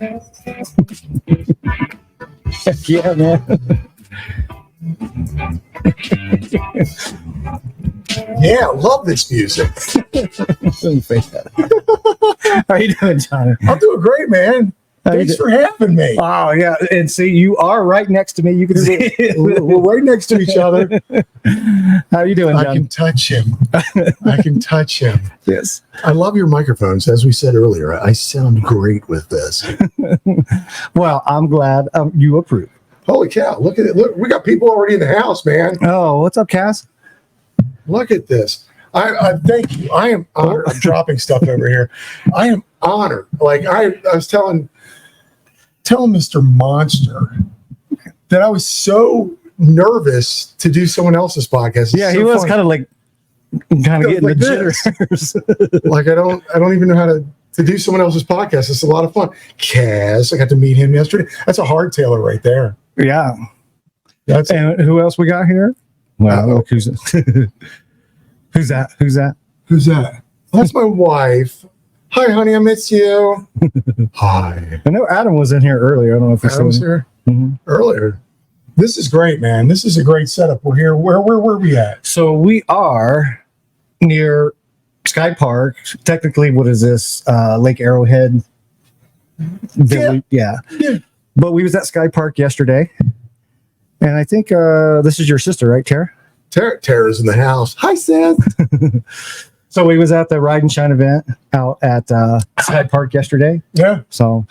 Yeah, man. Yeah, love this music. How you doing, Johnny? I'm doing great, man. Thanks for having me. Oh, yeah. And see, you are right next to me. You can see We're right next to each other. How you doing, John? I can touch him. I can touch him. Yes. I love your microphones. As we said earlier, I sound great with this. Well, I'm glad you approve. Holy cow. Look at it. Look, we got people already in the house, man. Oh, what's up, Cass? Look at this. I thank you. I am honored. I'm dropping stuff over here. I am honored. Like I was telling Mr. Monster that I was so nervous to do someone else's podcast. Yeah, he was kind of getting like the jitters. Like I don't even know how to do someone else's podcast. It's a lot of fun. Cass, I got to meet him yesterday. That's a hardtailer right there. Yeah. And who else we got here? Well, who's that? Who's that? That's my wife. Hi, honey, I miss you. Hi. I know Adam was in here earlier. I don't know if Adam was here earlier. This is great, man. This is a great setup. We're here. Where were we at? So we are near SkyPark. Technically, what is this? Lake Arrowhead. Yeah. But we was at SkyPark yesterday. And I think this is your sister, right, Tara? Tara's in the house. Hi, Seth. So we was at the Ride and Shine event out at SkyPark yesterday. Yeah. So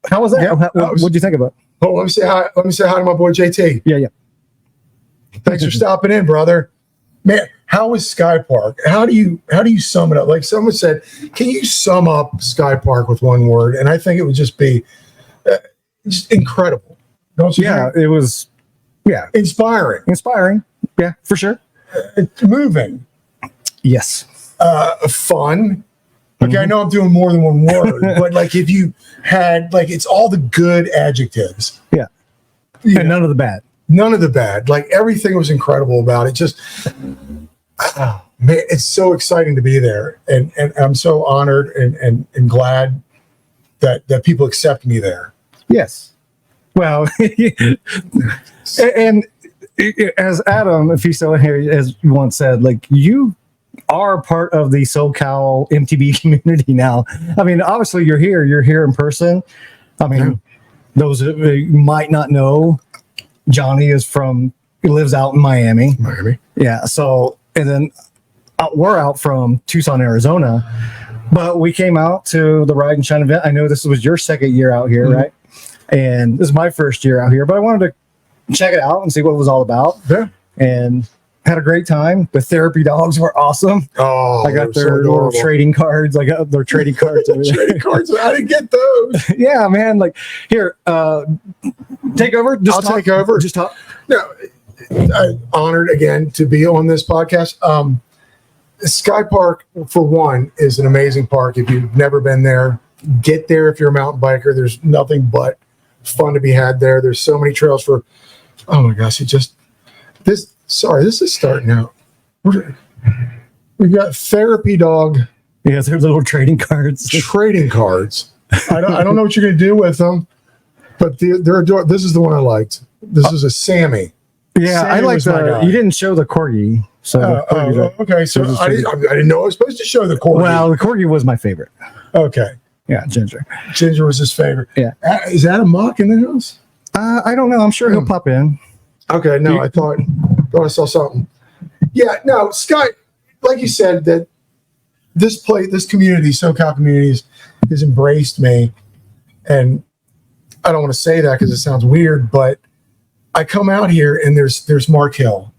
how was that? Yeah, what did you think of it? Oh, let me say hi. Let me say hi to my boy JT. Yeah. Thanks for stopping in, brother. Man, how was SkyPark? How do you sum it up? Like someone said, can you sum up SkyPark with one word? And I think it would just be just incredible. Don't you? Yeah, it was. Yeah, inspiring. Yeah, for sure. Moving. Yes. Fun. Okay, I know I'm doing more than one word, but like if you had it's all the good adjectives. Yeah. And none of the bad. None of the bad. Like everything was incredible about it. Just man, it's so exciting to be there. And I'm so honored and glad that people accept me there. Yes. Well, and as Adam, if he's still here, as you once said, like you are part of the SoCal MTB community now. I mean, obviously you're here in person. I mean, those who might not know, Johnny lives out in Miami. Yeah. So, and then we're out from Tucson, Arizona, but we came out to the Ride and Shine event. I know this was your second year out here, right? And this is my first year out here, but I wanted to check it out and see what it was all about. Yeah. And had a great time. The therapy dogs were awesome. Oh, I got their little trading cards. I got their trading cards. Trading cards. I didn't get those. Yeah, man. Like here, take over. I'll take over. Just talk. No, I'm honored again to be on this podcast. SkyPark, for one, is an amazing park. If you've never been there, get there. If you're a mountain biker, there's nothing but fun to be had there. There's so many trails for. Oh my gosh! This is starting out. We've got therapy dog. Yeah, they're little trading cards. Trading cards. I don't know what you're gonna do with them, but they're adorable. This is the one I liked. This is a Sammy. Yeah, Sammy I like the. You didn't show the corgi, so okay. So I didn't know I was supposed to show the corgi. Well, the corgi was my favorite. Okay. Yeah, Ginger. Ginger was his favorite. Yeah. Is that a mock in the house? I don't know. I'm sure he'll pop in. Okay. No, I thought I saw something. Yeah. No, Sky, like you said, that this community, SoCal communities, has embraced me, and I don't want to say that because it sounds weird, but I come out here and there's Mark Hill.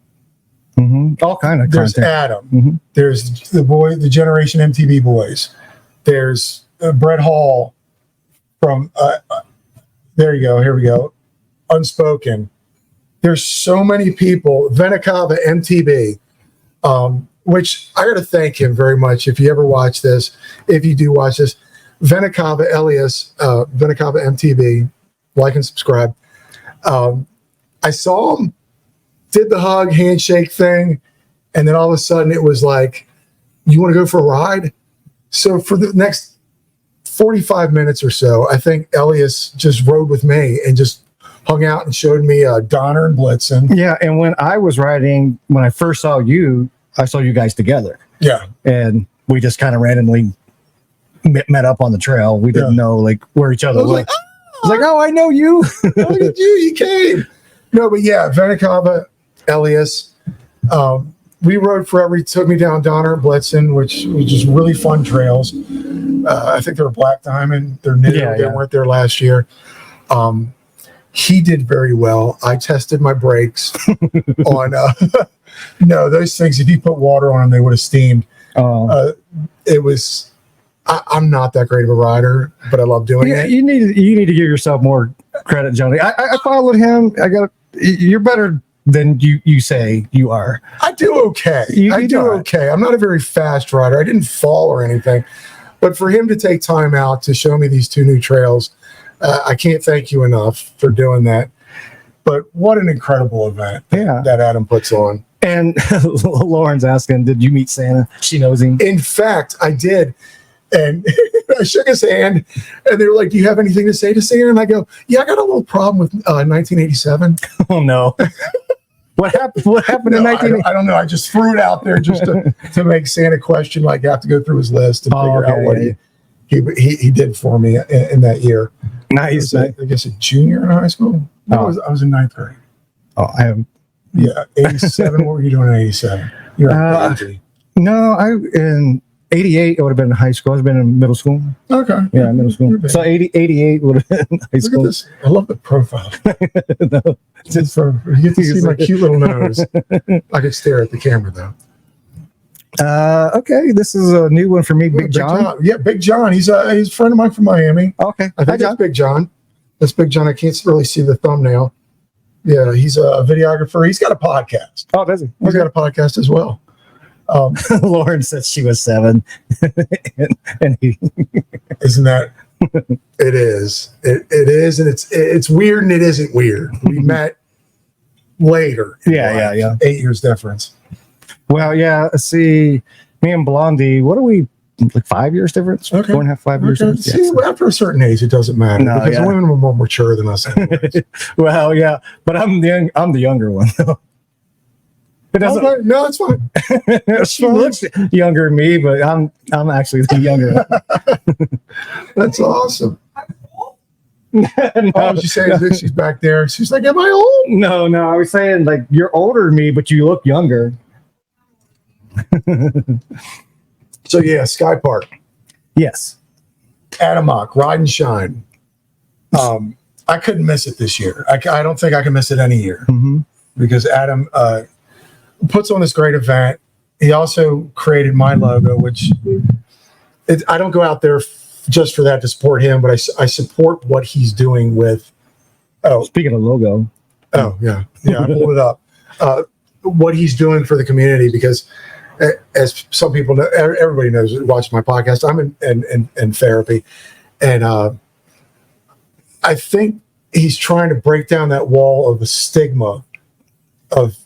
All kind of there's content. Adam. There's the Generation MTB boys. There's Brett Hall from there you go. Here we go. Unspoken. There's so many people. Venicava MTB, which I got to thank him very much. If you ever watch this, if you do watch this, Venicava Elias, Venicava MTB, like and subscribe. I saw him, did the hug, handshake thing, and then all of a sudden it was like, you want to go for a ride? So for the next 45 minutes or so, I think Elias just rode with me and just hung out and showed me Donner and Blitzen. Yeah, and when I was riding, when I first saw you, I saw you guys together. Yeah. And we just kind of randomly met up on the trail. We didn't know like where each other was. I was like, oh, I know you. Look at you came. No, but yeah, Venikava, Elias. We rode forever. He took me down Donner and Blitzen, which was just really fun trails. I think they were Black Diamond. They're new. They weren't there last year. He did very well. I tested my brakes on. No, those things. If you put water on them, they would have steamed. It was. I'm not that great of a rider, but I love doing it. You need to give yourself more credit, Johnny. I followed him. You're better than you say you are. I do okay. I do okay. I'm not a very fast rider. I didn't fall or anything, but for him to take time out to show me these 2 new trails, I can't thank you enough for doing that. But what an incredible event that Adam puts on. And Lauren's asking, did you meet Santa? She knows him. In fact, I did. And I shook his hand, and they were like, do you have anything to say to Santa? And I go, yeah, I got a little problem with 1987. Oh, no. What happened? What happened in 1987? I don't know. I just threw it out there just to make Santa question, like, have to go through his list and figure out what he did for me in that year. Nice. I guess a junior in high school. No, I was in 9th grade. Oh, I am. Yeah, 87. What were you doing in 87? You're no, in 88, it would have been in high school. I would have been in middle school. Okay. Yeah, middle school. So 88 would have been high school. Look at this. I love the profile. No, just for you get to see my cute little nose. I could stare at the camera though. Okay, this is a new one for me, Big John. Yeah, Big John. He's a friend of mine from Miami. Okay. I think that's Big John. That's Big John. I can't really see the thumbnail. Yeah, he's a videographer. He's got a podcast. Oh, does he? He's got a podcast as well. Lauren says she was 7. and he isn't that it is. It is, and it's weird and it isn't weird. We met later. Yeah. 8 years difference. Well, yeah. See, me and Blondie, what are we, like 5 years difference? Okay. 4.5, 5 years difference. See, after a certain age, it doesn't matter because women are more mature than us anyways. Well, yeah, but I'm the younger one though. It doesn't. Okay. No, it's fine. She looks younger than me, but I'm actually the younger one. That's awesome. No. Oh, she's saying she's back there. She's like, am I old? No, I was saying like you're older than me, but you look younger. So yeah, SkyPark. Yes. Adamok, Ride and Shine. I couldn't miss it this year. I don't think I can miss it any year because Adam puts on this great event. He also created my logo, which I don't go out there just for that to support him, but I support what he's doing with. Oh, speaking of logo. Oh yeah, I pulled it up. What he's doing for the community because. As some people know, everybody knows, watch my podcast. I'm in therapy. And I think he's trying to break down that wall of the stigma of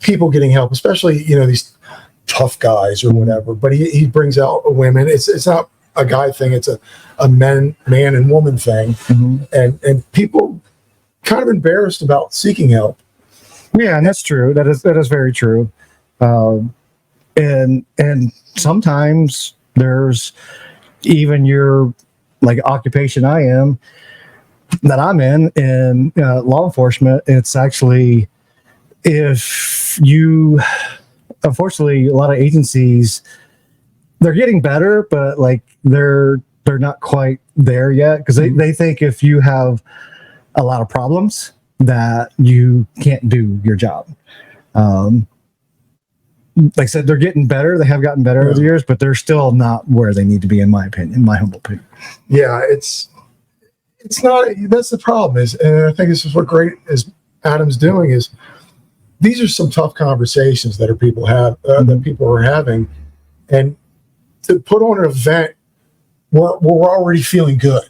people getting help, especially, these tough guys or whatever. But he brings out women. It's not a guy thing. It's a man and woman thing. And people kind of embarrassed about seeking help. Yeah, and that's true. That is very true. And sometimes there's even your like occupation I'm in law enforcement. It's actually unfortunately a lot of agencies, they're getting better, but like they're not quite there yet because they think if you have a lot of problems that you can't do your job. Like I said, they're getting better. They have gotten better over the years, but they're still not where they need to be, in my opinion, in my humble opinion. Yeah, it's not. That's the problem. And I think this is what great as Adam's doing is these are some tough conversations that people are having, and to put on an event where we're already feeling good.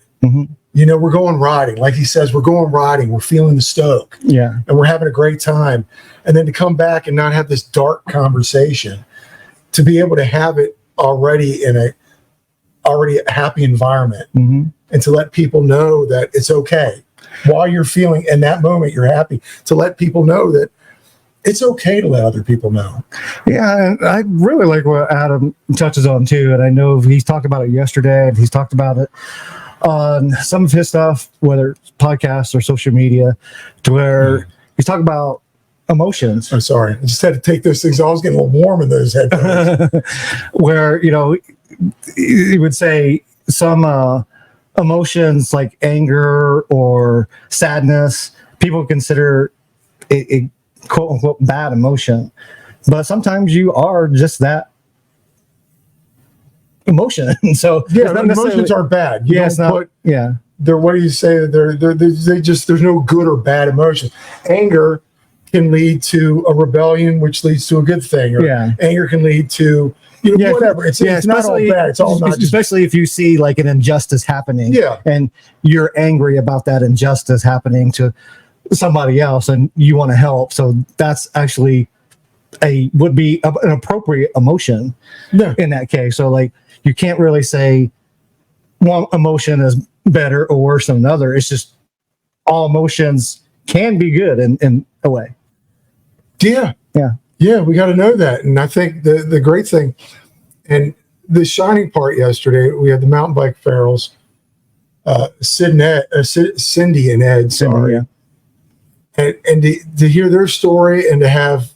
We're going riding. Like he says, we're going riding. We're feeling the stoke. Yeah. And we're having a great time. And then to come back and not have this dark conversation, to be able to have it already in already a happy environment, Mm-hmm. and to let people know that it's okay while you're feeling in that moment you're happy, to let people know that it's okay to let other people know. Yeah, and I really like what Adam touches on too. And I know he's talked about it yesterday, and he's talked about it on some of his stuff, whether it's podcasts or social media, to where he's talking about emotions. I'm sorry, I just had to take those things. I was getting a little warm in those headphones. Where, you know, he would say some emotions like anger or sadness, people consider a quote unquote bad emotion, but sometimes you are just that emotion. So Yeah, emotions are bad. You it's don't not. put Yeah, they're, what do you say? They just, there's no good or bad emotion. Anger can lead to a rebellion, which leads to a good thing. Or Yeah. anger can lead to, you know, whatever. It's not all bad. It's all not just, especially if you see like an injustice happening. Yeah. And you're angry about that injustice happening to somebody else, and you want to help. So that's actually would be an appropriate emotion Yeah. in that case. So like you can't really say one emotion is better or worse than another. It's just all emotions can be good in a way. Yeah. Yeah. Yeah, we got to know that. And I think the great thing, and the shining part yesterday, we had the mountain bike ferals, Cindy and Ed, sorry. Yeah. And to hear their story and to have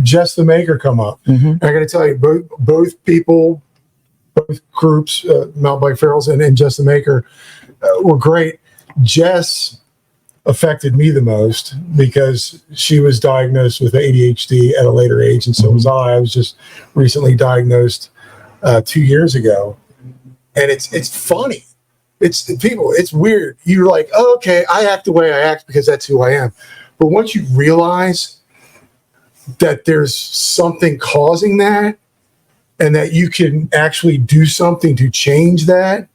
Jess the Maker come up. Mm-hmm. And I got to tell you, both people, both groups, mountain bike ferals and Jess the Maker, were great. Jess affected me the most because she was diagnosed with ADHD at a later age, and so was I. I was just recently diagnosed 2 years ago, and it's funny. It's weird. You're like, oh, okay, I act the way I act because that's who I am. But once you realize that there's something causing that, and that you can actually do something to change that,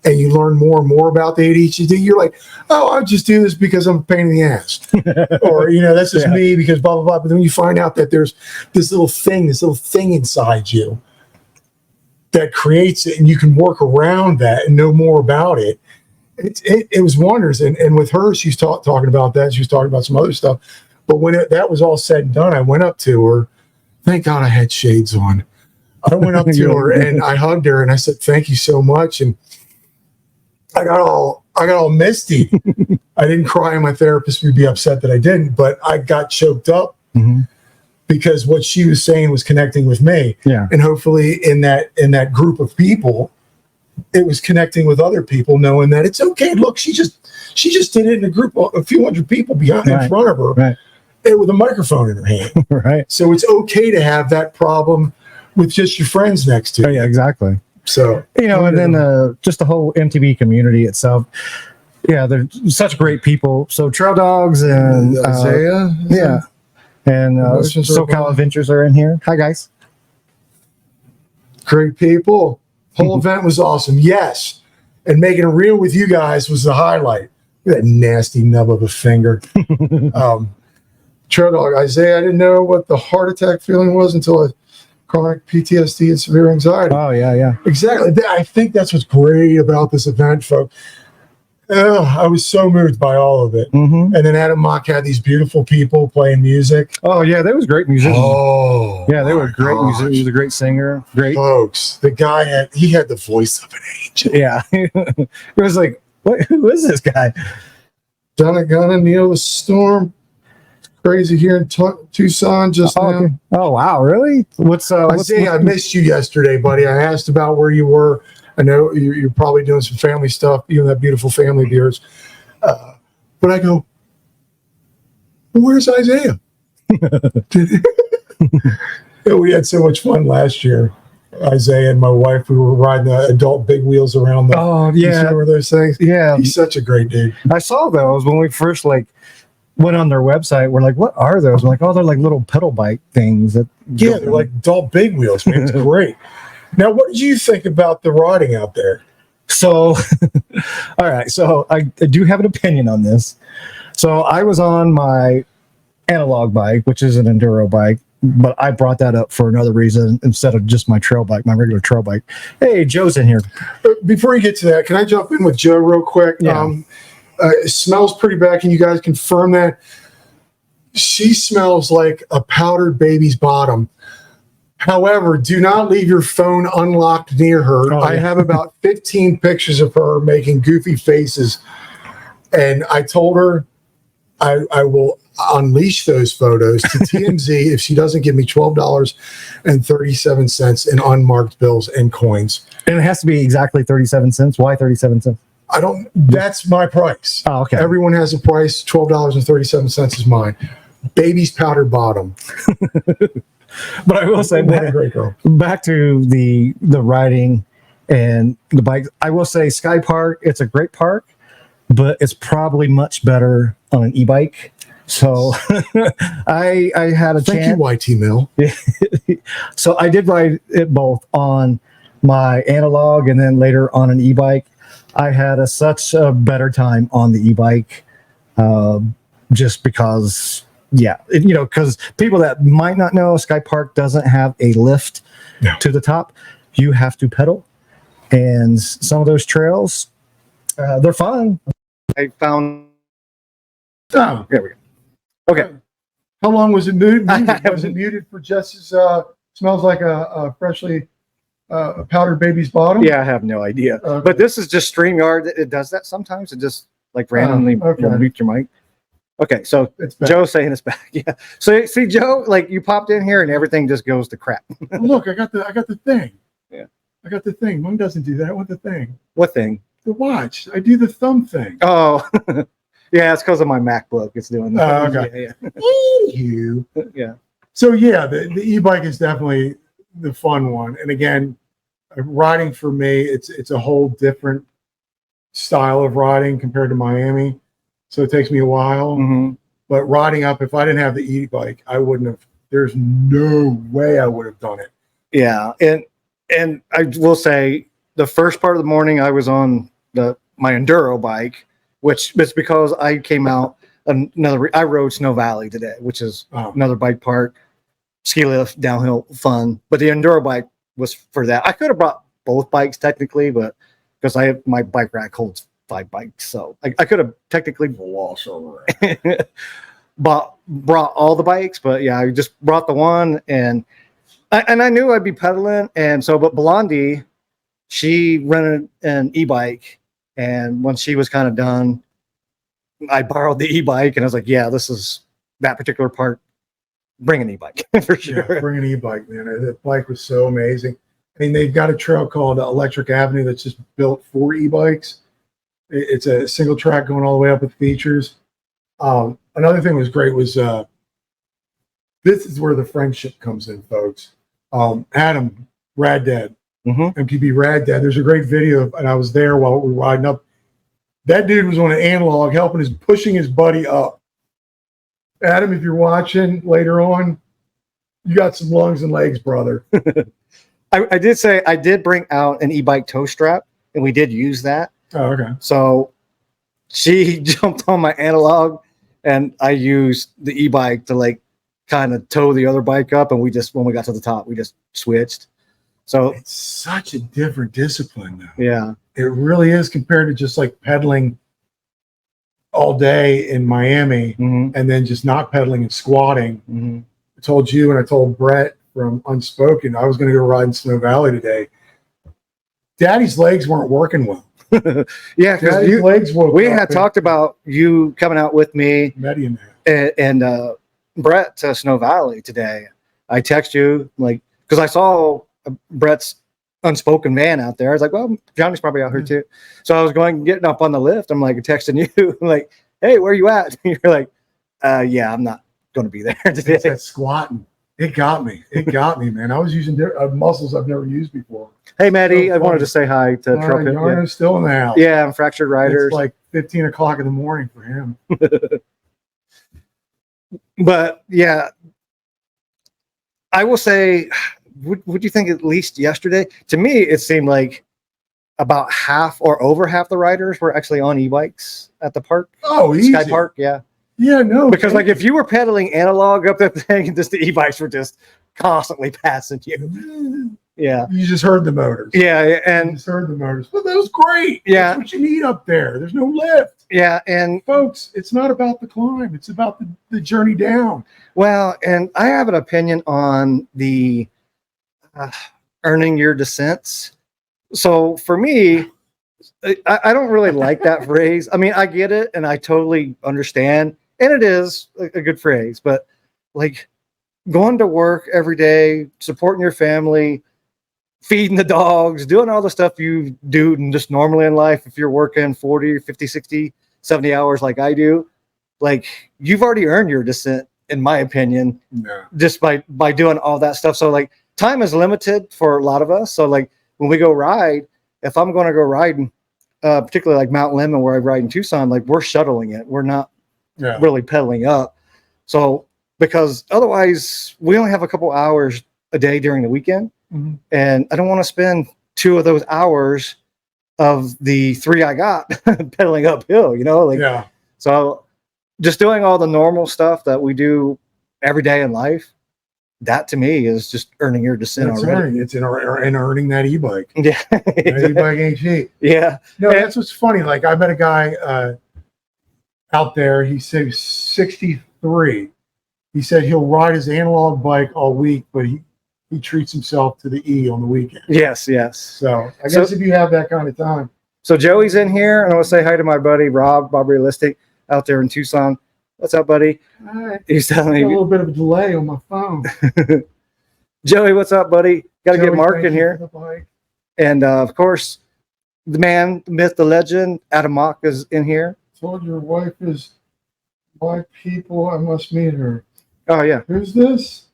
and you learn more and more about the ADHD, you're like, oh, I'll just do this because I'm a pain in the ass. Or, you know, that's just me because blah, blah, blah. But then you find out that there's this little thing inside you that creates it, and you can work around that and know more about it. It was wonders. And with her, she's talking about that. She was talking about some other stuff. But when that was all said and done, I went up to her. Thank God I had shades on. I went up to her and I hugged her and I said, thank you so much. And I got all misty. I didn't cry, and my therapist would be upset that I didn't, but I got choked up because what she was saying was connecting with me. Yeah. And hopefully in that group of people, it was connecting with other people, knowing that it's okay. Look, she just did it in a group of a few hundred people in front of her, with a microphone in her hand. Right. So it's okay to have that problem with just your friends next to you. Oh, yeah, exactly. So, you know, and then just the whole MTB community itself. Yeah, they're such great people. So Trail Dogs and Isaiah, and SoCal Adventures are in here. Hi, guys. Great people. Whole event was awesome. Yes, and making it real with you guys was the highlight. That nasty nub of a finger. Trail Dog Isaiah, I didn't know what the heart attack feeling was until I chronic PTSD and severe anxiety. Oh, yeah. Exactly. I think that's what's great about this event, folks. I was so moved by all of it. Mm-hmm. And then Adam Mock had these beautiful people playing music. Oh, yeah, they was great musicians. Oh, yeah, they were great musicians. He was a great singer. Great. Folks, the guy had the voice of an angel. Yeah. It was like, who is this guy? Gonna Neil the Storm. Crazy here in Tucson just now. Okay. Oh, wow, really? What's I missed you yesterday, buddy. I asked about where you were. I know you're probably doing some family stuff, you and that beautiful family of yours. But I go, where's Isaiah? We had so much fun last year. Isaiah and my wife, we were riding the adult big wheels around the. Oh, yeah. You remember those things? Yeah. He's such a great dude. I saw those when we first went on their website. We're like, what are those? I'm like, oh, they're like little pedal bike things. They're like adult big wheels, man. It's great. Now, what did you think about the riding out there? So, all right. So I do have an opinion on this. So I was on my analog bike, which is an enduro bike, but I brought that up for another reason instead of just my trail bike, my regular trail bike. Hey, Joe's in here. Before you get to that, can I jump in with Joe real quick? Yeah. It smells pretty bad. Can you guys confirm that? She smells like a powdered baby's bottom. However, do not leave your phone unlocked near her. Oh, I yeah. have about 15 pictures of her making goofy faces. And I told her I will unleash those photos to TMZ if she doesn't give me $12.37 in unmarked bills and coins. And it has to be exactly 37 cents. Why 37 cents? That's my price. Oh, okay. Everyone has a price. $12.37 is mine. Baby's powdered bottom. But I will say, What a great girl. back to the riding and the bikes. I will say SkyPark, it's a great park, but it's probably much better on an e-bike. So I had a Thank chance. you, YT Mill. So I did ride it both on my analog and then later on an e-bike. I had such a better time on the e-bike, just because, because people that might not know, SkyPark doesn't have a lift to the top. You have to pedal, and some of those trails, they're fun. I found. Oh, There we go. Okay. how long was it muted? Was it muted for just as smells like a freshly powdered baby's bottom? Yeah, I have no idea. Okay. But this is just StreamYard. It does that sometimes. It just like randomly okay. will mute your mic. Okay, so It's back. Joe's saying it's back. Yeah. So see, Joe, like you popped in here and everything just goes to crap. Look, I got the thing. Yeah. I got the thing. One doesn't do that. I want the thing. What thing? The watch. I do the thumb thing. Oh, yeah, it's because of my MacBook. It's doing that. Oh, okay. You. Yeah. So yeah, the e-bike is definitely the fun one. And again, riding for me, it's a whole different style of riding compared to Miami. So it takes me a while. Mm-hmm. But riding up, if I didn't have the e-bike, I wouldn't have. There's no way I would have done it. Yeah, and I will say the first part of the morning I was on my enduro bike, which is because I came out I rode Snow Valley today, which is another bike park, ski lift, downhill fun. But the enduro bike was for that. I could have brought both bikes technically, but because I have my bike rack holds 5 bikes, so I could have technically brought all the bikes, but yeah, I just brought the one, and I knew I'd be pedaling, and so but Blondie, she rented an e-bike, and when she was kind of done, I borrowed the e-bike, and I was like, yeah, this is that particular part. Bring an e-bike for sure. Yeah, bring an e-bike, man. That bike was so amazing. I mean, they've got a trail called Electric Avenue that's just built for e-bikes. It's a single track going all the way up with features. Another thing was great was this is where the friendship comes in, folks. Adam, Rad Dad, MTB Rad Dad. There's a great video, and I was there while we were riding up. That dude was on an analog pushing his buddy up. Adam, if you're watching later on, you got some lungs and legs, brother. I did say I did bring out an e-bike tow strap, and we did use that. Oh, okay. So she jumped on my analog, and I used the e-bike to like kind of tow the other bike up, and when we got to the top, we just switched. So it's such a different discipline now. Yeah. It really is compared to just like pedaling all day in Miami and then just not pedaling and squatting. I told you and I told Brett from Unspoken I was going to go ride in Snow Valley today. Daddy's legs weren't working well. Yeah, because we had talked about you coming out with me and Brett to Snow Valley today. I text you like because I saw Brett's Unspoken van out there. I was like, well, Johnny's probably out here too. So I was getting up on the lift. I'm like texting you like, hey, where you at? And you're like, yeah, I'm not going to be there today. It's that squatting. It got me. It got me, man. I was using muscles I've never used before. Hey, Maddie, I wanted to say hi to Trumpet. Yarno's still in the house. Yeah, I'm Fractured Riders. It's like 15 o'clock in the morning for him. But yeah, I will say, would you think at least yesterday? To me, it seemed like about half or over half the riders were actually on e-bikes at the park. Oh, easy. SkyPark, yeah. Yeah, no, Because like if you were pedaling analog up that thing, just the e-bikes were just constantly passing you. Yeah. you just heard the motors. Yeah. You And just heard the motors. But that was great. Yeah. That's what you need up there. There's no lift. yeah. And Folks, it's not about the climb. It's about the journey down. well, and I have an opinion on the earning your descents. So for me, I don't really like that phrase. I mean, I get it and I totally understand. And it is a good phrase, but like going to work every day, supporting your family, feeding the dogs, doing all the stuff you do just normally in life. If you're working 40, 50, 60, 70 hours like I do, like you've already earned your descent, in my opinion, Yeah. just by doing all that stuff. So like time is limited for a lot of us. So like when we go ride, if I'm going to go riding, particularly like Mount Lemmon where I ride in Tucson, like we're shuttling it. We're not really pedaling up. So because otherwise we only have a couple hours a day during the weekend. Mm-hmm. And I don't want to spend 2 of those hours of the 3 I got pedaling uphill, you know, like, Yeah. So just doing all the normal stuff that we do every day in life, that to me is just earning your descent It's already. earning. It's in earning that e-bike. Yeah. That e-bike ain't cheap. Yeah. No, that's what's funny. Like I met a guy out there. He said he's 63. He said he'll ride his analog bike all week, but he treats himself to the E on the weekend. Yes. So I guess if you have that kind of time. So Joey's in here, and I want to say hi to my buddy Bob Realistic out there in Tucson. What's up, buddy? Hi. He's telling me a little bit of a delay on my phone. Joey, what's up, buddy? Got to Joey, get Mark thank in you here. for the bike. And of course, the man, the myth, the legend, Adam Mock is in here. Told your wife is my people. I must meet her. Oh yeah. Who's this?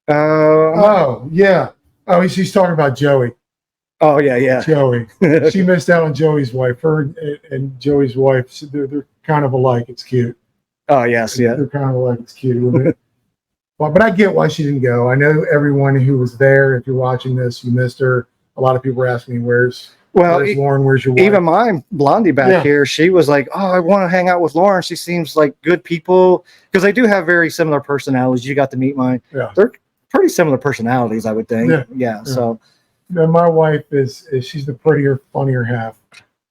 Oh yeah. Oh, he's talking about Joey. Oh yeah. Joey. She missed out on Joey's wife. Her and Joey's wife, they're kind of alike. It's cute. Oh yes, yeah. They're kind of alike. It's cute. But I get why she didn't go. I know everyone who was there. If you're watching this, you missed her. A lot of people were asking me, where's Lauren? Where's your wife? Even mine, Blondie back here, she was like, oh, I want to hang out with Lauren. She seems like good people. Because they do have very similar personalities. You got to meet mine. Yeah. They're pretty similar personalities, I would think. Yeah. So my wife is she's the prettier, funnier half.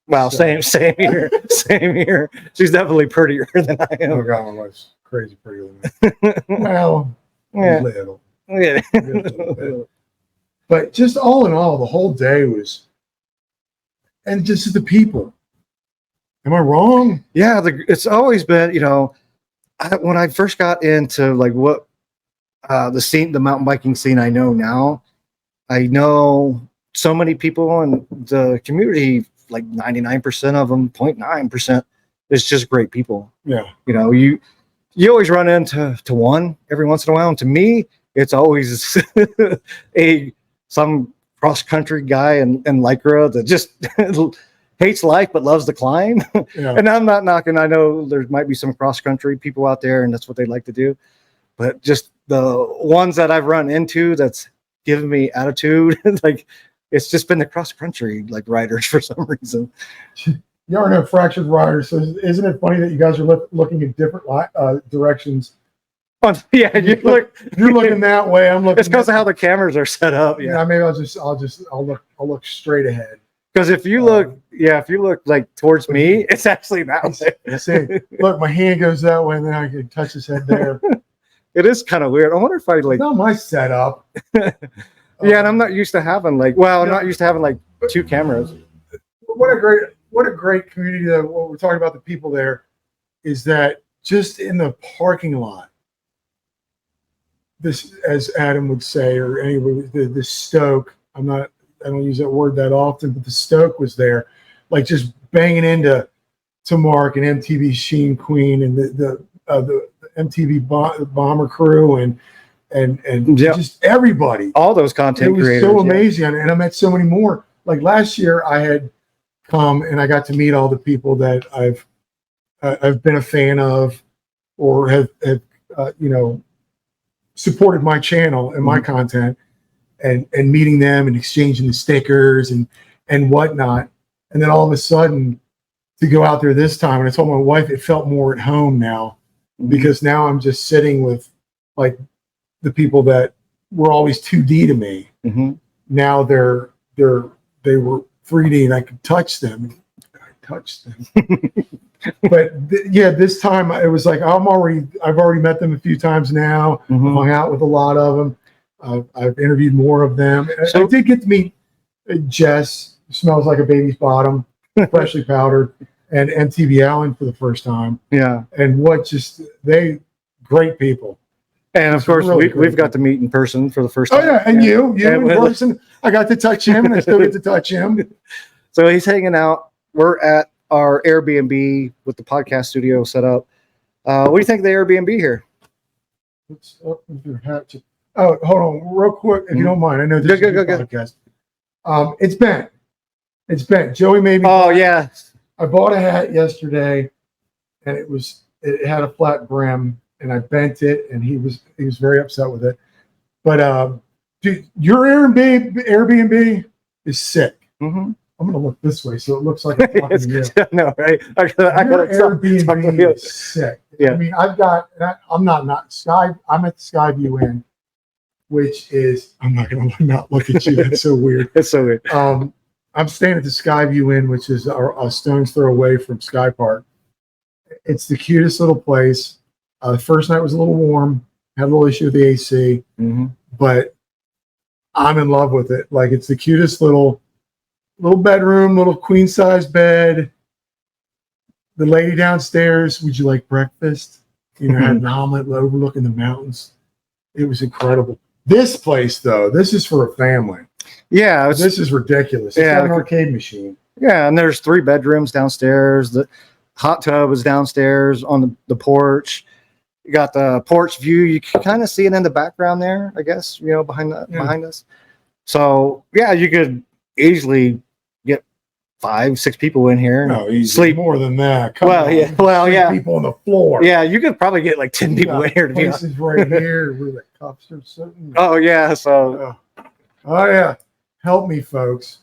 Wow, so. same here. Same here. She's definitely prettier than I am. Oh God, my wife's crazy prettier than me. Well, yeah. A little. Yeah. A little bit. But just all in all, the whole day was, and just the people. Am I wrong? Yeah, it's always been, you know, when I first got into like what the mountain biking scene I know now, I know so many people in the community, like 99% of them, 0.9% is just great people. Yeah. You know, you always run into one every once in a while. And to me, it's always some cross-country guy in Lycra that just hates life but loves to climb. Yeah. And I'm not knocking. I know there might be some cross-country people out there, and that's what they like to do. But just the ones that I've run into that's given me attitude, like it's just been the cross-country like riders for some reason. You are no fractured riders, so isn't it funny that you guys are looking at different directions? Yeah, you're looking that way. I'm looking. It's because of how the cameras are set up. Yeah, maybe I'll look straight ahead. Because if you look, if you look like towards me, it's actually that way. See, look, my hand goes that way, and then I can touch his head there. It is kind of weird. I wonder if I like. It's not my setup. Yeah, and I'm not used to having like. Well, I'm not used to having like 2 cameras. What a great community that what we're talking about, the people there, is that just in the parking lot, this, as Adam would say, or anybody, the stoke, I don't use that word that often, but the stoke was there, like just banging into Mark and MTB Sheen Queen and the MTB bomber crew and just everybody, all those content creators. It was so amazing. And I met so many more. Like last year I had come and I got to meet all the people that I've been a fan of or have supported my channel and my content, and meeting them and exchanging the stickers and whatnot. And then all of a sudden to go out there this time. And I told my wife it felt more at home now, because now I'm just sitting with like the people that were always 2D to me. Now they were 3D and I could touch them. I touched them. But yeah, this time it was like I've already met them a few times now. I've hung out with a lot of them. I've interviewed more of them. So, I did get to meet Jess, who smells like a baby's bottom, freshly powdered, and MTB Allen for the first time. Yeah, and great people. And of course, really we've got to meet in person for the first time. Oh yeah, and you in person. I got to touch him, and I still get to touch him. So he's hanging out. We're at our Airbnb with the podcast studio set up. What do you think of the Airbnb here? What's up with your hat? Oh, hold on, real quick, if you don't mind. I know this is a podcast. It's bent. It's bent. Joey made me. Oh yeah. I bought a hat yesterday, and it had a flat brim, and I bent it, and he was very upset with it. But dude, your Airbnb is sick. I'm gonna look this way so it looks like I'm talking to you. No, right? I got Airbnb is sick. Yeah. I mean, I'm at the Skyview Inn, which is I'm not gonna not look at you. That's so weird. It's so weird. I'm staying at the Skyview Inn, which is a stone's throw away from SkyPark. It's the cutest little place. The first night was a little warm. Had a little issue with the AC, but I'm in love with it. Like, it's the cutest little bedroom, little queen size bed. The lady downstairs, would you like breakfast? Had an omelet overlooking the mountains. It was incredible. This place, though, this is for a family. Yeah, this is ridiculous. It's got an arcade machine. Yeah, and there's 3 bedrooms downstairs. The hot tub is downstairs on the porch. You got the porch view. You can kind of see it in the background there, I guess, behind us. So yeah, you could easily get 5-6 people in here. No, sleep more than that. Come on. Yeah. People on the floor. Yeah, you could probably get like 10 people in here. Places right here where the cups are sitting. Oh yeah, so. Oh yeah, help me, folks.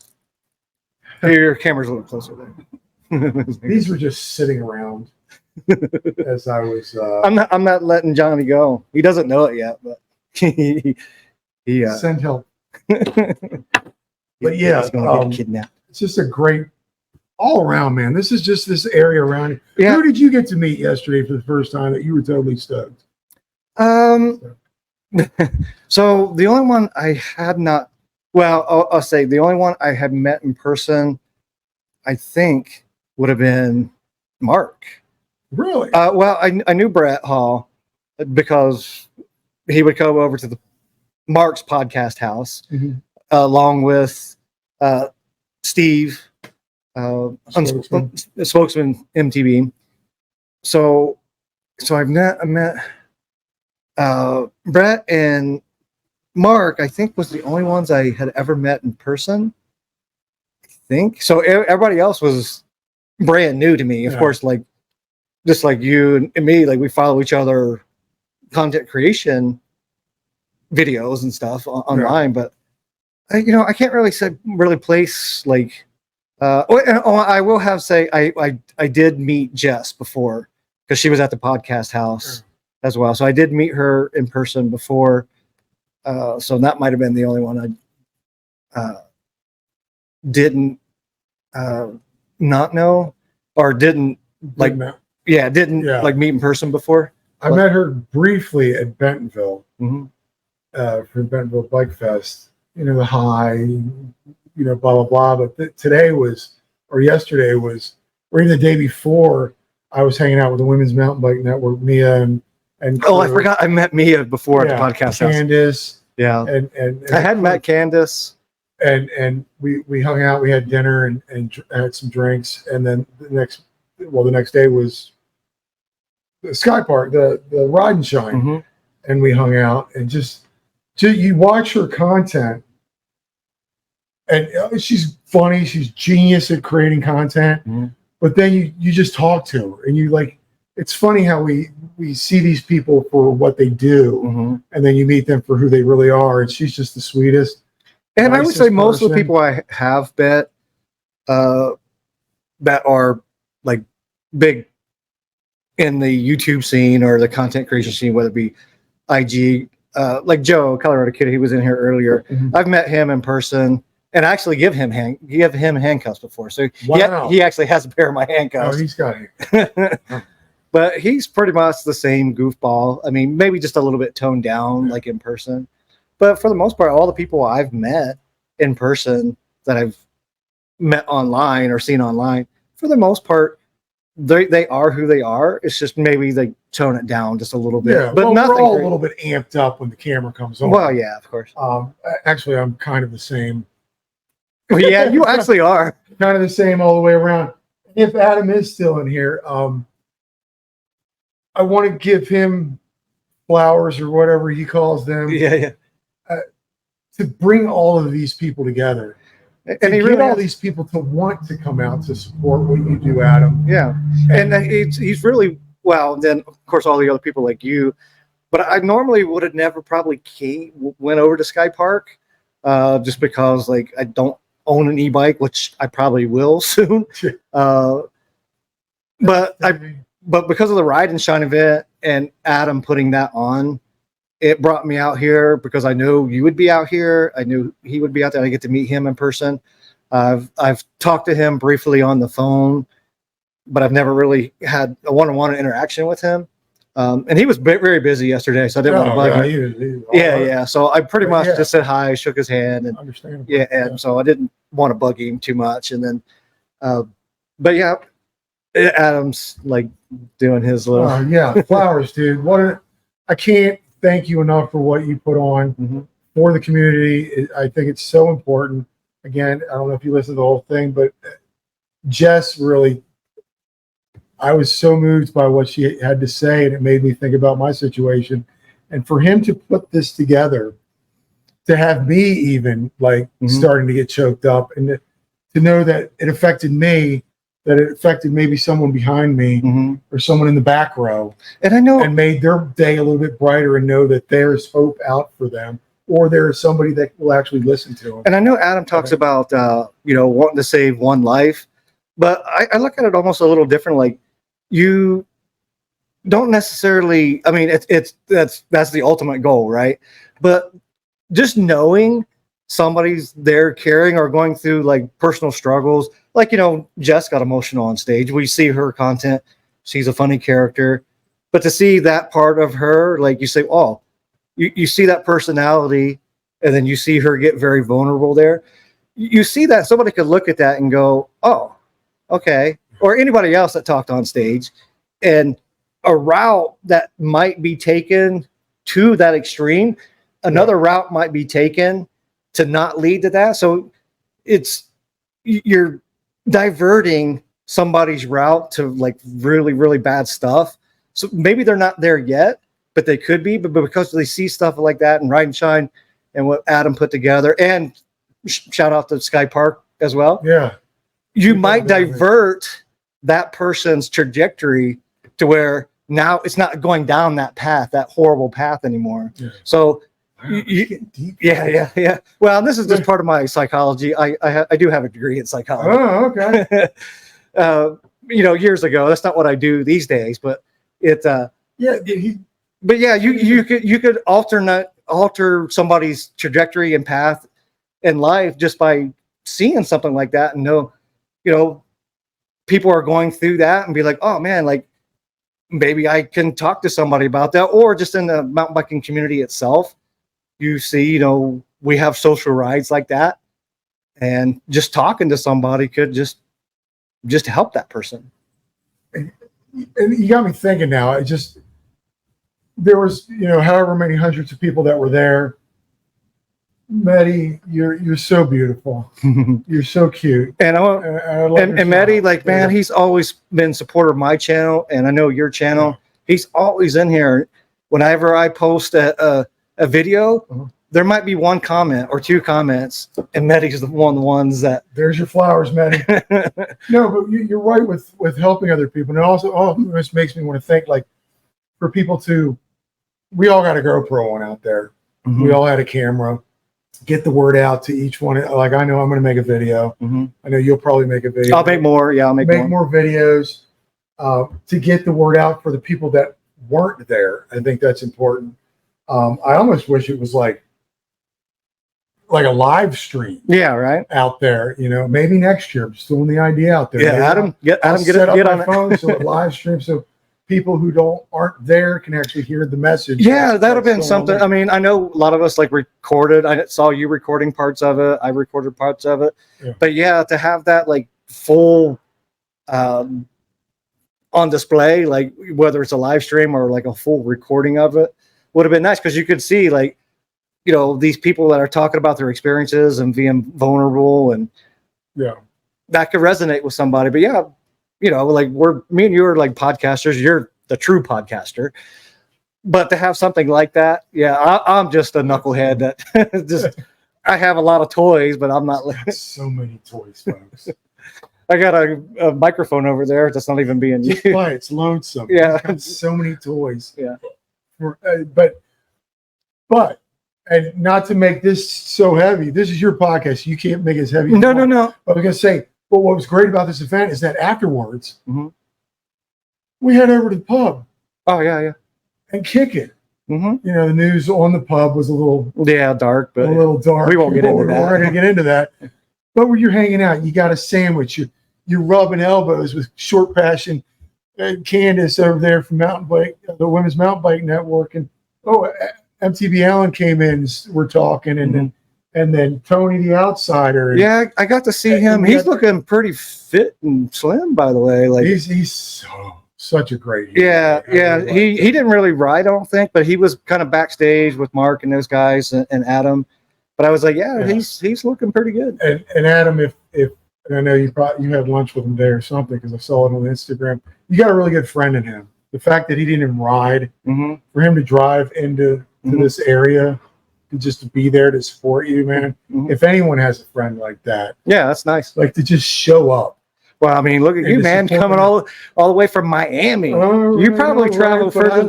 Your camera's a little closer there. These were just sitting around as I was. I'm not letting Johnny go. He doesn't know it yet, but he send help. But yeah, he's gonna get kidnapped. It's just a great all around, man. This is just this area around. Yeah. Who did you get to meet yesterday for the first time that you were totally stoked? So the only one I had not. Well, I'll say the only one I had met in person, I think, would have been Mark. Really? Well, I knew Brett Hall because he would go over to the Mark's podcast house along with Steve, spokesman MTB. So I met Brett and Mark, I think, was the only ones I had ever met in person. I think so. Everybody else was brand new to me. Of course, like just like you and me, like we follow each other, content creation videos and stuff online. But I can't really place like. I will have say I did meet Jess before because she was at the podcast house as well. So I did meet her in person before. So that might have been the only one I didn't not know or didn't like. Didn't like meet in person before. I met her briefly at Bentonville for Bentonville Bike Fest. The high, blah blah blah. But today was, or yesterday was, or even the day before, I was hanging out with the Women's Mountain Bike Network, Mia and I forgot I met Mia before at the podcast house. Candace. Yeah. And I hadn't met Candace. And we hung out, we had dinner and had some drinks, and then the next day was the SkyPark, the Ride and Shine. And we hung out and just you watch her content, and she's funny, she's genius at creating content, but then you just talk to her and you like, it's funny how we see these people for what they do, and then you meet them for who they really are, and she's just the sweetest. And I would say most of the people I have met that are like big in the YouTube scene or the content creation scene, whether it be IG, like Joe, Colorado Kid, he was in here earlier. Mhm. I've met him in person and actually give him handcuffs before. So Wow. he actually has a pair of my Oh, handcuffs. he's got it. But he's pretty much the same goofball. I mean, maybe just a little bit toned down, Yeah. like in person. But for the most part, all the people I've met in person that I've met online or seen online, for the most part, they are who they are. It's just maybe they tone it down just a little bit. Yeah, But well, nothing we're all crazy. a little bit amped up when the camera comes on. Well, yeah, of course. Actually, I'm kind of the same. Well, yeah, you actually are. Kind of the same all the way around. If Adam is still in here, I want to give him flowers or whatever he calls them. Yeah. To bring all of these people together. And To he get really all has. these people to want to come out to support what you do, Adam. Yeah. And he's really, well, then of course all the other people like you, but I normally would have never probably went over to SkyPark, just because like I don't own an e-bike, which I probably will soon. But because of the Ride and Shine event and Adam putting that on, it brought me out here because I knew you would be out here. I knew he would be out there. I get to meet him in person. I've talked to him briefly on the phone, but I've never really had a one-on-one interaction with him. And he was very busy yesterday, so I didn't want to bug him. Yeah. So I pretty much just said hi, shook his hand, and Understandable. yeah, and so I didn't want to bug him too much. And then, but yeah, Adam's like doing his little Yeah, flowers, dude. I can't thank you enough for what you put on for the community. I think it's so important. Again, I don't know if you listened to the whole thing, but Jess really, I was so moved by what she had to say, and it made me think about my situation. And for him to put this together, to have me even like starting to get choked up, and to know that it affected me, that it affected maybe someone behind me or someone in the back row, and I know, and made their day a little bit brighter, and know that there's hope out for them, or there is somebody that will actually listen to them. and I know Adam talks about wanting to save one life, but I look at it almost a little different. Like, you don't necessarily, I mean, that's the ultimate goal, right? But just knowing somebody's there caring or going through like personal struggles, like, Jess got emotional on stage. We see her content. She's a funny character, but to see that part of her, like you say, oh, you see that personality, and then you see her get very vulnerable there. You see that somebody could look at that and go, oh, okay. Or anybody else that talked on stage, and a route that might be taken to that extreme, another route might be taken to not lead to that. So you're diverting somebody's route to like really, really bad stuff. So maybe they're not there yet, but they could be. But because they see stuff like that and Ride and Shine and what Adam put together, and shout out to SkyPark as well. Yeah. You might divert that person's trajectory to where now it's not going down that path, that horrible path anymore. Yeah. So yeah. Well, this is just part of my psychology. I do have a degree in psychology. Oh, okay. Years ago. That's not what I do these days, but you could alter somebody's trajectory and path in life just by seeing something like that, and know, people are going through that and be like, oh man, like maybe I can talk to somebody about that. Or just in the mountain biking community itself, you see, we have social rides like that, and just talking to somebody could just help that person. And you got me thinking now. There was, however many hundreds of people that were there. Maddie, you're so beautiful. You're so cute. And Maddie, like, man, he's always been supporter of my channel, and I know your channel. He's always in here. Whenever I post a video, there might be one comment or two comments, and Maddie's one of the ones that. There's your flowers, Maddie. No, but you're right with helping other people, and also, this makes me want to think, like, for people we all got a GoPro on out there. We all had a camera. get the word out to each one. Like I know I'm going to make a video. I know you'll probably make a video. I'll make more. Yeah, I'll make more videos to get the word out for the people that weren't there. I think that's important. I almost wish it was like a live stream. Yeah, right. Out there, maybe next year. I'm just throwing the idea out there. Yeah, Adam, get on my phone so it live stream so people who aren't there can actually hear the message. Yeah, that'd have been something. I mean, I know a lot of us like recorded. I saw you recording parts of it. I recorded parts of it. Yeah. But yeah, to have that like full on display, like whether it's a live stream or like a full recording of it, would have been nice because you could see like, these people that are talking about their experiences and being vulnerable, and that could resonate with somebody. But yeah, like me and you are like podcasters. You're the true podcaster. But to have something like that, I'm just a knucklehead that just I have a lot of toys, but I'm not like so many toys, folks. I got a microphone over there that's not even being used. Why? It's lonesome. Yeah, got so many toys. Yeah, but and not to make this so heavy. This is your podcast. You can't make it as heavy. No. But I'm gonna say, but what was great about this event is that afterwards, we head over to the pub. Oh yeah. And kick it. The news on the pub was a little dark, but a little dark. We won't get into that. We're gonna get into that. But when you're hanging out, you got a sandwich. You're rubbing elbows with Short Passion and Candace over there from Mountain Bike, the Women's Mountain Bike Network, and MTB Allen came in. We're talking, and then Tony the Outsider. Yeah, I got to see him. He's looking pretty fit and slim, by the way. Like he's such a great. Yeah. He didn't really ride, I don't think, but he was kind of backstage with Mark and those guys and Adam. But I was like, he's looking pretty good. And Adam, if and I know you had lunch with him there or something because I saw it on Instagram. You got a really good friend in him. The fact that he didn't even ride, for him to drive into this area and just to be there to support you, man. If anyone has a friend like that, that's nice. Like to just show up. Well, I mean, look at you, man, coming all the way from Miami. You probably traveled further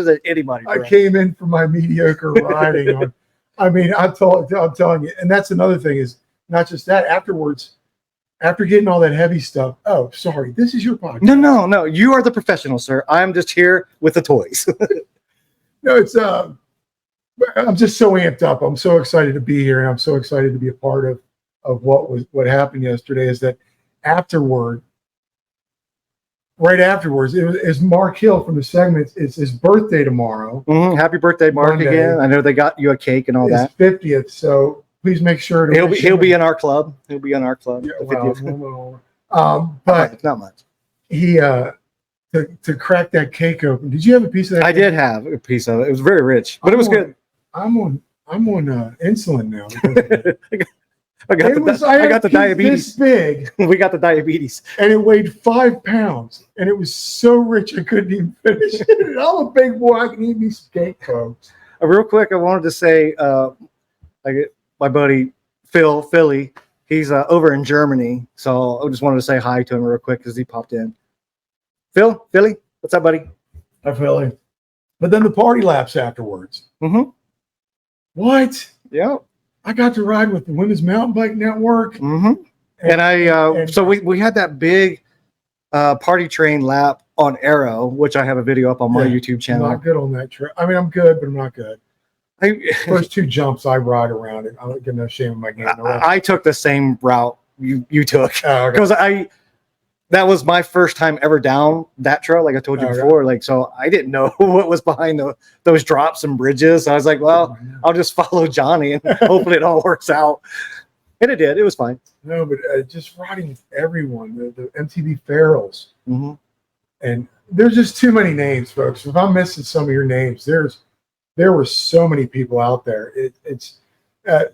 than anybody. I came in for my mediocre riding. I'm telling you, and that's another thing is not just that. Afterwards, after getting all that heavy stuff, oh, sorry, this is your podcast. No, you are the professional, sir. I'm just here with the toys. No, it's I'm just so amped up. I'm so excited to be here, and I'm so excited to be a part of what happened yesterday. Is that right afterwards, it was Mark Hill from the segments. It's his birthday tomorrow. Happy birthday, Mark! Monday. Again. I know they got you a cake and all that. 50th. So please make sure to. He'll be in our club. He'll be in our club. Yeah, but not much. He to crack that cake open. Did you have a piece of that? I did have a piece of it. It was very rich, but it was good. I'm on insulin now. I got the diabetes. This big. We got the diabetes, and it weighed 5 pounds, and it was so rich I couldn't even finish it. I'm a big boy. I can eat me some cake, folks. Real quick, I wanted to say, my buddy Philly, he's over in Germany, so I just wanted to say hi to him real quick because he popped in. Philly, what's up, buddy? Hi, Philly. But then the party laps afterwards. What? Yeah. I got to ride with the Women's Mountain Bike Network. And so we had that big party train lap on Arrow, which I have a video up on my YouTube channel. I'm not good on that trip. I mean, I'm good, but I'm not good. First 2 jumps, I ride around it. I don't get no shame in my game. I took the same route you took because that was my first time ever down that trail, like I told you before. Like, so I didn't know what was behind those drops and bridges. I was like, well, I'll just follow Johnny and hopefully it all works out. And it did. It was fine. No, but just riding with everyone, the MTB Ferals. And there's just too many names, folks. If I'm missing some of your names, there were so many people out there. It's MTB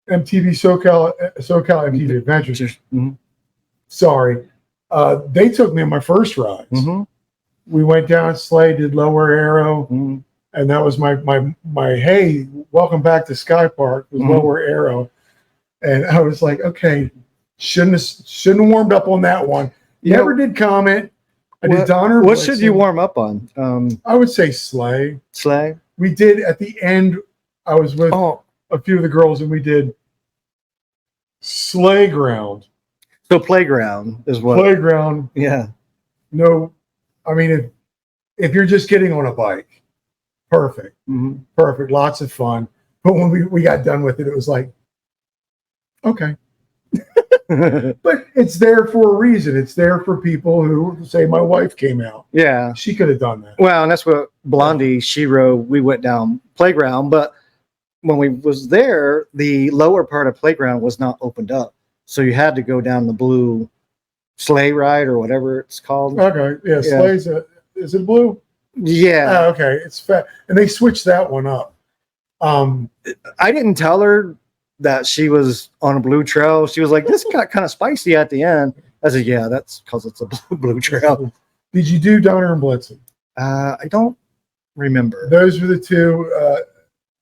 SoCal MTB Adventures. Sorry, they took me on my first rides. We went down Slay, did Lower Arrow, and that was my hey, welcome back to SkyPark was Lower Arrow, and I was like, okay, shouldn't have warmed up on that one. Never did comment. I did Donner. What should you warm up on? I would say Slay. Slay. We did at the end. I was with Oh, a few of the girls and we did sleigh ground. so playground is what? Playground. Yeah. No, I mean, if you're just getting on a bike, perfect. Mhm. Perfect. Lots of fun. But when we got done with it, it was like, okay. But it's there for a reason. It's there for people who say, my wife came out. Yeah. She could have done that. Well, and that's what Blondie, she rode. We went down playground, but when we was there, the lower part of playground was not opened up. So you had to go down the blue sleigh ride or whatever it's called. Okay. Yeah. Sleigh's is it blue? Yeah. Oh, okay. It's fat. And they switched that one up. I didn't tell her that she was on a blue trail. She was like, this got kind of spicy at the end. I said, yeah, that's because it's a blue trail. Did you do Donner and Blitzen? I don't remember. Those were the two.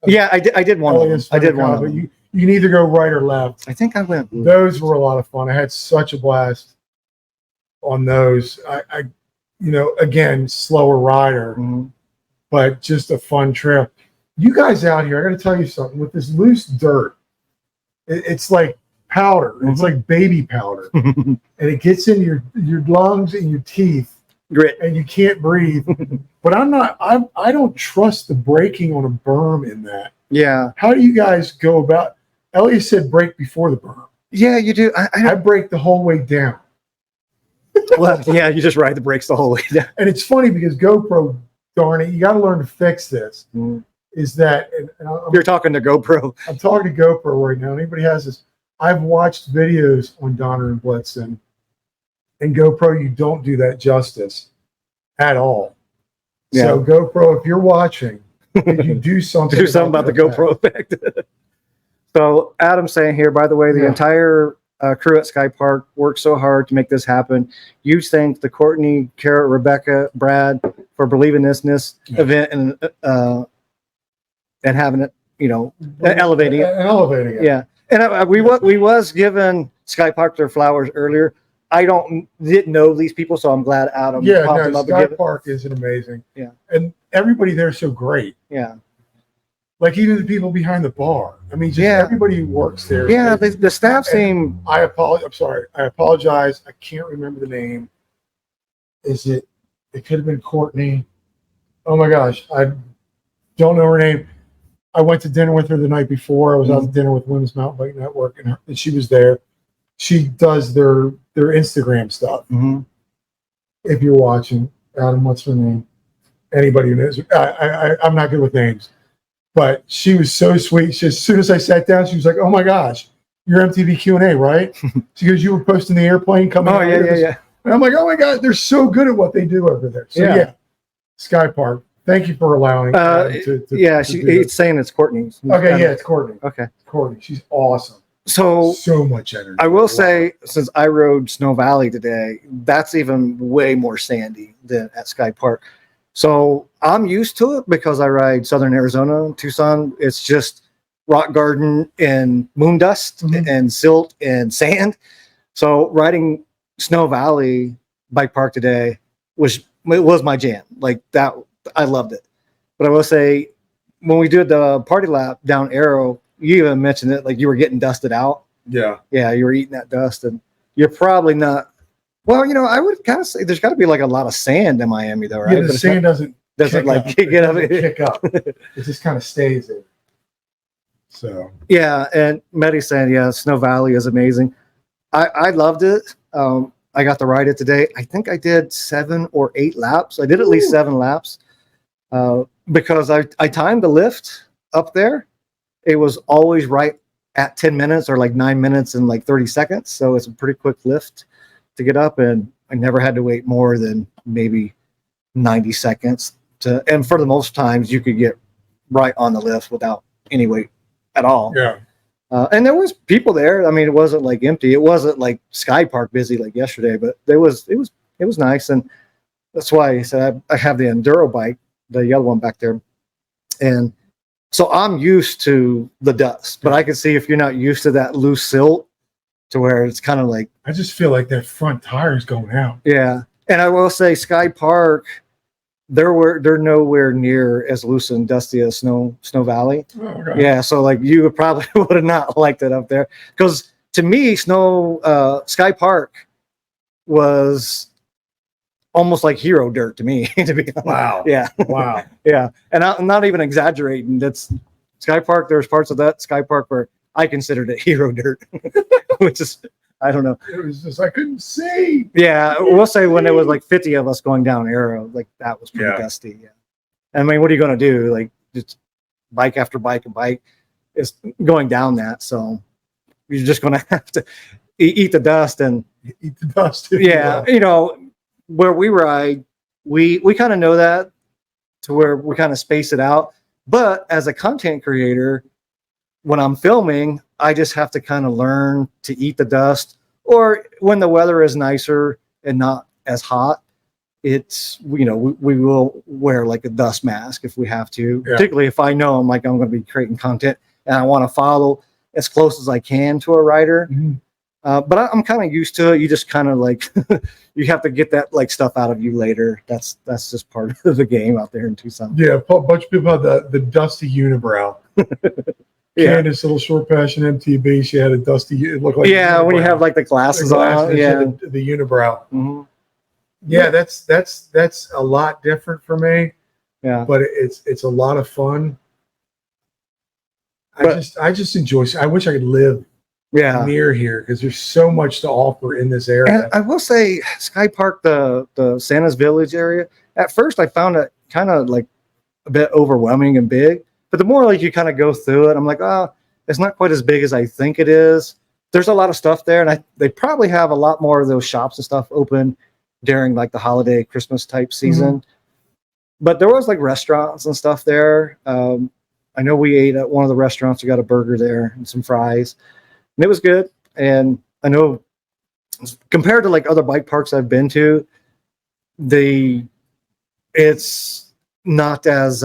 Yeah, I did one of them. I did one of them. You can either go right or left. I think I went blue. Those were a lot of fun. I had such a blast on those. I again, slower rider, but just a fun trip. You guys out here, I got to tell you something. With this loose dirt, it's like powder. It's like baby powder, and it gets in your lungs and your teeth, Grit, and you can't breathe. But I don't trust the braking on a berm in that. Yeah. How do you guys go about? Elliot said brake before the berm. Yeah, you do. I brake the whole way down. Well, yeah, you just ride the brakes the whole way down. And it's funny because GoPro, darn it, you got to learn to fix this. Is that You're talking to GoPro. I'm talking to GoPro right now. Anybody has this? I've watched videos on Donner and Blitzen, and GoPro, you don't do that justice at all. Yeah. So GoPro, if you're watching, could you do something? Do something about the GoPro effect. So Adam's saying here, by the way, the entire crew at SkyPark worked so hard to make this happen. You thank the Courtney, Kara, Rebecca, Brad for believing this event and having it, elevating it. Elevating it. Yeah. And we was giving SkyPark their flowers earlier. I didn't know these people, so I'm glad Adam. Yeah, no, SkyPark is amazing. Yeah. And everybody there is so great. Yeah. Like even the people behind the bar. I mean, just everybody who works there. Yeah, the staff seem. I'm sorry. I apologize. I can't remember the name. It could have been Courtney. Oh my gosh. I don't know her name. I went to dinner with her the night before. I was out to dinner with Women's Mountain Bike Network, and she was there. She does their Instagram stuff. If you're watching, Adam, what's her name? Anybody who knows, I'm not good with names, but she was so sweet. As soon as I sat down, she was like, "Oh my gosh, you're MTB Q&A, right?" She goes, "You were posting the airplane coming." Oh yeah. And I'm like, "Oh my god, they're so good at what they do over there." So yeah, SkyPark. Thank you for allowing. He's saying it's Courtney's. Okay, yeah, it's Courtney. Okay, Courtney. She's awesome. So much energy. I will say, since I rode Snow Valley today, that's even way more sandy than at SkyPark. So I'm used to it because I ride Southern Arizona, Tucson. It's just rock garden and moon dust and silt and sand. So riding Snow Valley Bike Park today was my jam. Like that, I loved it. But I will say, when we did the party lap down Arrow, you even mentioned it, like you were getting dusted out. Yeah. Yeah, you were eating that dust, and you're probably not. Well, I would kind of say there's got to be like a lot of sand in Miami, though, right? Yeah, the sand doesn't like get up. Kick up. It just kind of stays there. So yeah, and Meddy's saying, yeah, Snow Valley is amazing. I loved it. I got to ride it today. I think I did 7 or 8 laps. I did at least 7 laps because I timed the lift up there. It was always right at 10 minutes or like 9 minutes and like 30 seconds. So it's a pretty quick lift to get up. And I never had to wait more than maybe 90 seconds and for the most times you could get right on the lift without any wait at all. Yeah. And there was people there. I mean, it wasn't like empty. It wasn't like SkyPark busy like yesterday, but it was nice. And that's why I said I have the enduro bike, the yellow one back there. And so I'm used to the dust, but I can see if you're not used to that loose silt to where it's kind of like. I just feel like that front tire is going out. Yeah. And I will say SkyPark, they're nowhere near as loose and dusty as Snow Valley. Oh, okay. Yeah, so like you would probably would have not liked it up there, because to me, Sky Park was almost like hero dirt to me. To be honest. Wow. Yeah. Wow. Yeah, and I'm not even exaggerating. That's Sky Park. There's parts of that Sky Park where I considered it hero dirt, which is, I don't know. It was just, I couldn't see. Yeah, we'll say when it was like 50 of us going down Arrow, like that was pretty dusty. Yeah, I mean, what are you going to do? Like just bike after bike and bike is going down that, so you're just going to have to eat the dust and Eat the dust. yeah, you know, where we ride, we kind of know that, to where we kind of space it out. But as a content creator, when I'm filming, I just have to kind of learn to eat the dust. Or when the weather is nicer and not as hot, it's, you know, we will wear like a dust mask if we have to, particularly if I know I'm going to be creating content and I want to follow as close as I can to a rider. Mm-hmm. But I'm kind of used to it. You just kind of like, you have to get that like stuff out of you later. That's just part of the game out there in Tucson. Yeah, a bunch of people had the dusty unibrow. Yeah. Candace, little short passion MTB, she had a dusty. It looked like when you have like the glasses on. Yeah, the unibrow. Mm-hmm. Yeah, that's a lot different for me. Yeah, but it's a lot of fun. I just enjoy. I wish I could live near here, because there's so much to offer in this area. And I will say, Sky Park, the Santa's Village area, at first I found it kind of like a bit overwhelming and big. But the more like you kind of go through it, I'm like, oh, it's not quite as big as I think it is. There's a lot of stuff there, and they probably have a lot more of those shops and stuff open during like the holiday Christmas type season. Mm-hmm. But there was like restaurants and stuff there. I know we ate at one of the restaurants. We got a burger there and some fries, and it was good. And I know compared to like other bike parks I've been to, it's not as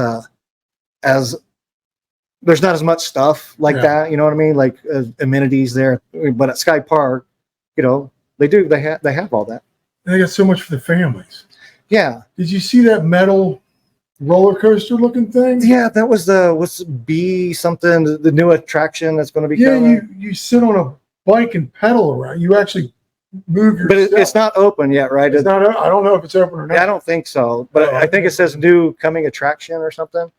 there's not as much stuff like that, you know what I mean? Like amenities there. But at Sky Park, you know, they have all that. And they got so much for the families. Yeah. Did you see that metal roller coaster looking thing? Yeah, that was what's B something, the new attraction that's going to be coming. You sit on a bike and pedal around. You actually move yourself. But it's not open yet, right? It's not. I don't know if it's open or not. I don't think so. But I think it says new coming attraction or something.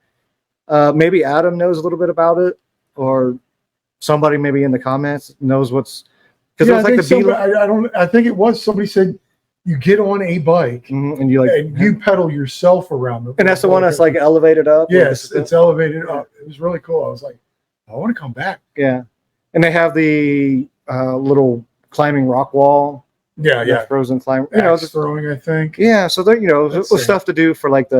Maybe Adam knows a little bit about it, or somebody maybe in the comments knows what's, because it was like the I think it was somebody said you get on a bike and you pedal yourself around them. And that's the one that's like elevated up. Yes, it's elevated up. It was really cool. I was like, I want to come back. Yeah, and they have the little climbing rock wall. Yeah. Frozen climb. Just throwing, I think. Yeah, so there, stuff to do for like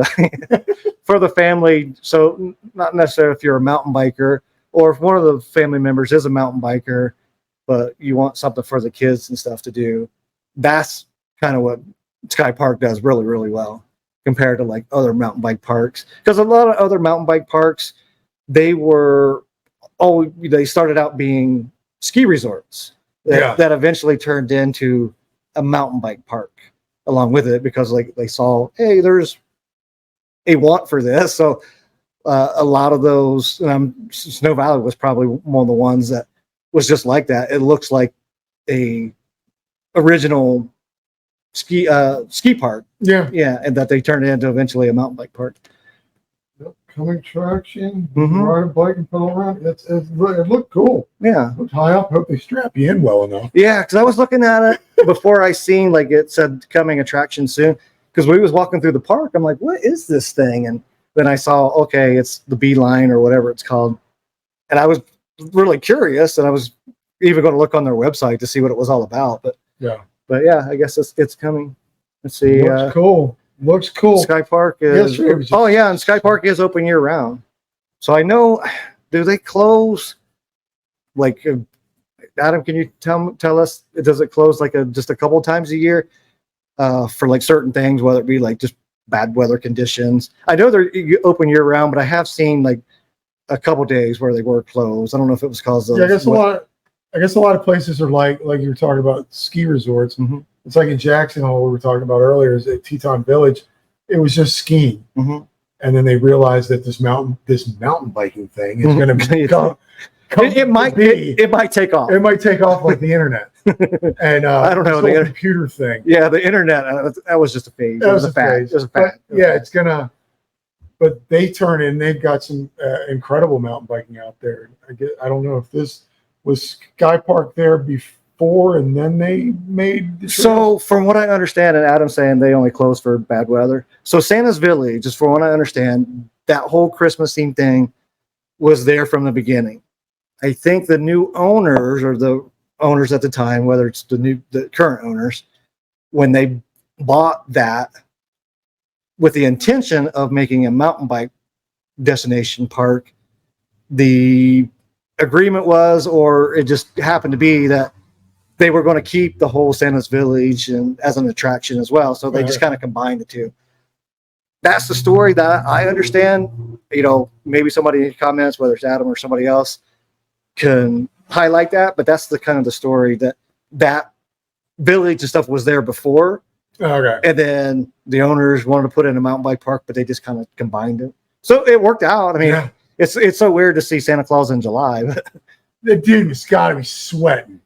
for the family. So not necessarily if you're a mountain biker, or if one of the family members is a mountain biker, but you want something for the kids and stuff to do. That's kind of what Sky Park does really, really well compared to like other mountain bike parks. Because a lot of other mountain bike parks, they started out being ski resorts that eventually turned into a mountain bike park along with it, because like they saw, hey, there's a want for this. So a lot of those, Snow Valley was probably one of the ones that was just like that. It looks like a original ski park. Yeah, and that they turned it into eventually a mountain bike park. Coming traction, ride a bike and pedal around. It looked cool. Yeah, it looked high up. Hope they strap you in well enough. Yeah, because I was looking at it before I seen like it said coming attraction soon. Because we was walking through the park, I'm like, what is this thing? And then I saw, okay, it's the Beeline or whatever it's called, and I was really curious, and I was even going to look on their website to see what it was all about. But yeah, I guess it's coming. Let's see. Looks cool. Looks cool. Sky Park is. And Sky Park is open year round. So I know. Do they close? Like, Adam, can you tell us? Does it close like just a couple times a year for like certain things, whether it be like just bad weather conditions? I know they're open year round, but I have seen like a couple days where they were closed. I don't know if it was because of. Yeah, I guess a lot of places are like you were talking about ski resorts. Mm-hmm. It's like in Jackson Hole we were talking about earlier, is at Teton Village. it was just skiing. Mhm. And then they realized that this mountain biking thing is going to become. It might take off. It might take off like the internet. And I don't know, the the whole computer thing. Yeah, the internet. That was just a phase. That was a fad. phase. It was a fad. It's gonna. But they turn in. They've got some incredible mountain biking out there. I don't know if this was SkyPark there before, and then they made. The so, from what I understand, and Adam's saying they only close for bad weather. So, Santa's Village, just from what I understand, that whole Christmas theme thing was there from the beginning. I think the new owners or the owners at the time, whether it's the current owners, when they bought that with the intention of making a mountain bike destination park, the agreement was, or it just happened to be, that they were going to keep the whole Santa's Village and as an attraction as well. So they just kind of combined the two. That's the story that I understand. Maybe somebody in the comments, whether it's Adam or somebody else, can highlight that, but that's the kind of the story that village and stuff was there before. Okay. And then the owners wanted to put in a mountain bike park, but they just kind of combined it. So it worked out. I mean, it's so weird to see Santa Claus in July. But the dude has got to be sweating.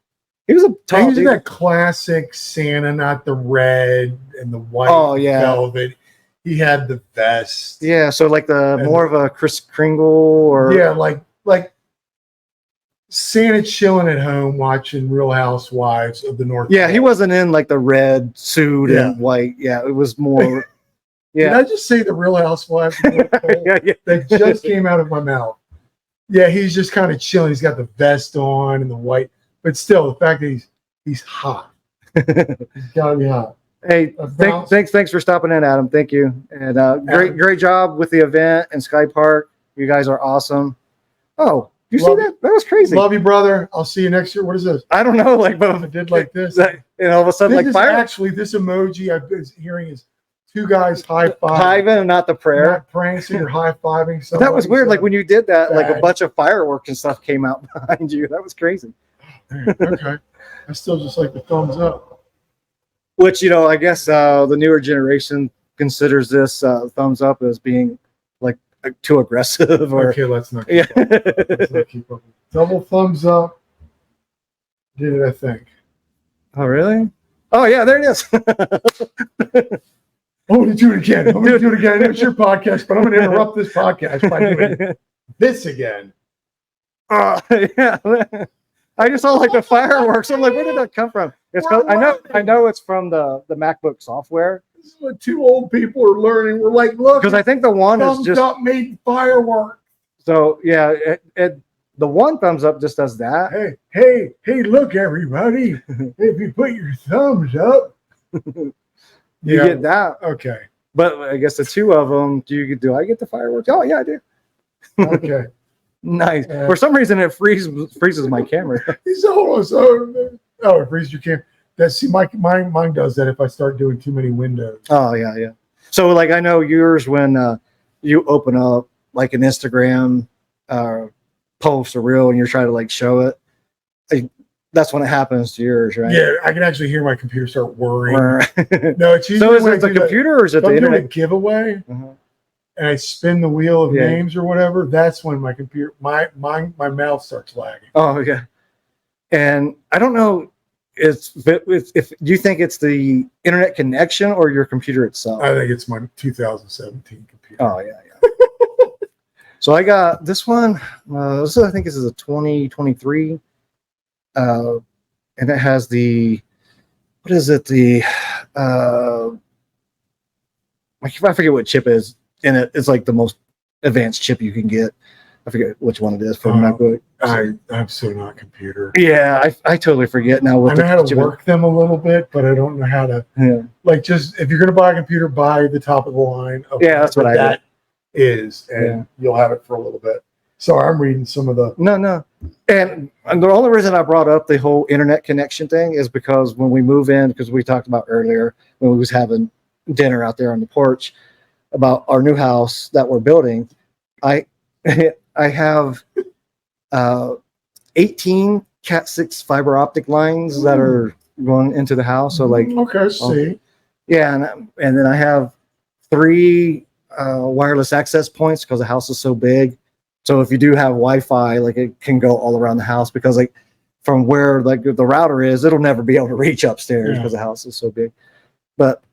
He was a tall dude. That classic Santa, not the red and the white velvet. He had the vest. Yeah, so like more of a Kris Kringle or like Santa chilling at home watching Real Housewives of the North. Yeah, he wasn't in like the red suit and white. Yeah, it was more. Yeah. Did I just say the Real Housewives of the North Pole? That just came out of my mouth. Yeah, he's just kind of chilling. He's got the vest on and the white, but still, the fact that he's hot. He's got to be hot. Hey, thanks for stopping in, Adam. Thank you, and great job with the event and SkyPark. You guys are awesome. Oh. You see that? That was crazy. Love you, brother. I'll see you next year. What is this? I don't know. Like, but I did like this. And all of a sudden, like fire. Actually, this emoji I've been hearing is two guys high-fiving, and not the prayer. Not praying, so you're high-fiving. That was weird. Like when you did that, like a bunch of fireworks and stuff came out behind you. That was crazy. Okay. I still just like the thumbs up. Which, I guess the newer generation considers this thumbs up as being like too aggressive. Or okay, let's not keep up. Let's not keep up. Double thumbs up. Did it, I think. Oh, really? Oh, yeah, there it is. I'm going to do it again. I know it's your podcast, but I'm going to interrupt this podcast by doing this again. Yeah. I just saw like the fireworks. I'm like, where did that come from? It's I know it's from the MacBook software. This is what two old people are learning. We're like, look, because I think the one is just up made fireworks. So yeah, the one thumbs up just does that. Hey, look, everybody! If you put your thumbs up, you get that. Okay, but I guess the two of them. Do I get the fireworks? Oh yeah, I do. Okay, nice. For some reason, it freezes my camera. It freezes your camera. Mine does that if I start doing too many windows. Oh yeah. So like I know yours when you open up like an Instagram post or reel and you're trying to like show it. That's when it happens to yours, right? Yeah, I can actually hear my computer start whirring. No, it's usually so is it the computer or is it the internet? A giveaway, and I spin the wheel of names or whatever. That's when my computer, my mouth starts lagging. Oh yeah, and I don't know. If do you think it's the internet connection or your computer itself? I think it's my 2017 computer. Oh yeah. So I got this one. I think this is a 2023, and it has the what is it? I forget what chip is in it. It's like the most advanced chip you can get. I forget which one it is for MacBook. I'm so not computer. Yeah, I totally forget now. I know how to work them a little bit, but I don't know how to. Yeah. Like, just if you're going to buy a computer, buy the top of the line. That's what I did. And you'll have it for a little bit. Sorry, I'm reading some of the. No. And the only reason I brought up the whole internet connection thing is because when we move in, because we talked about earlier when we was having dinner out there on the porch about our new house that we're building, I have 18 Cat 6 fiber optic lines that are going into the house. So like, okay, see. Yeah, and then I have 3 wireless access points because the house is so big. So if you do have Wi-Fi, like it can go all around the house because like from where like the router is, it'll never be able to reach upstairs because the house is so big. But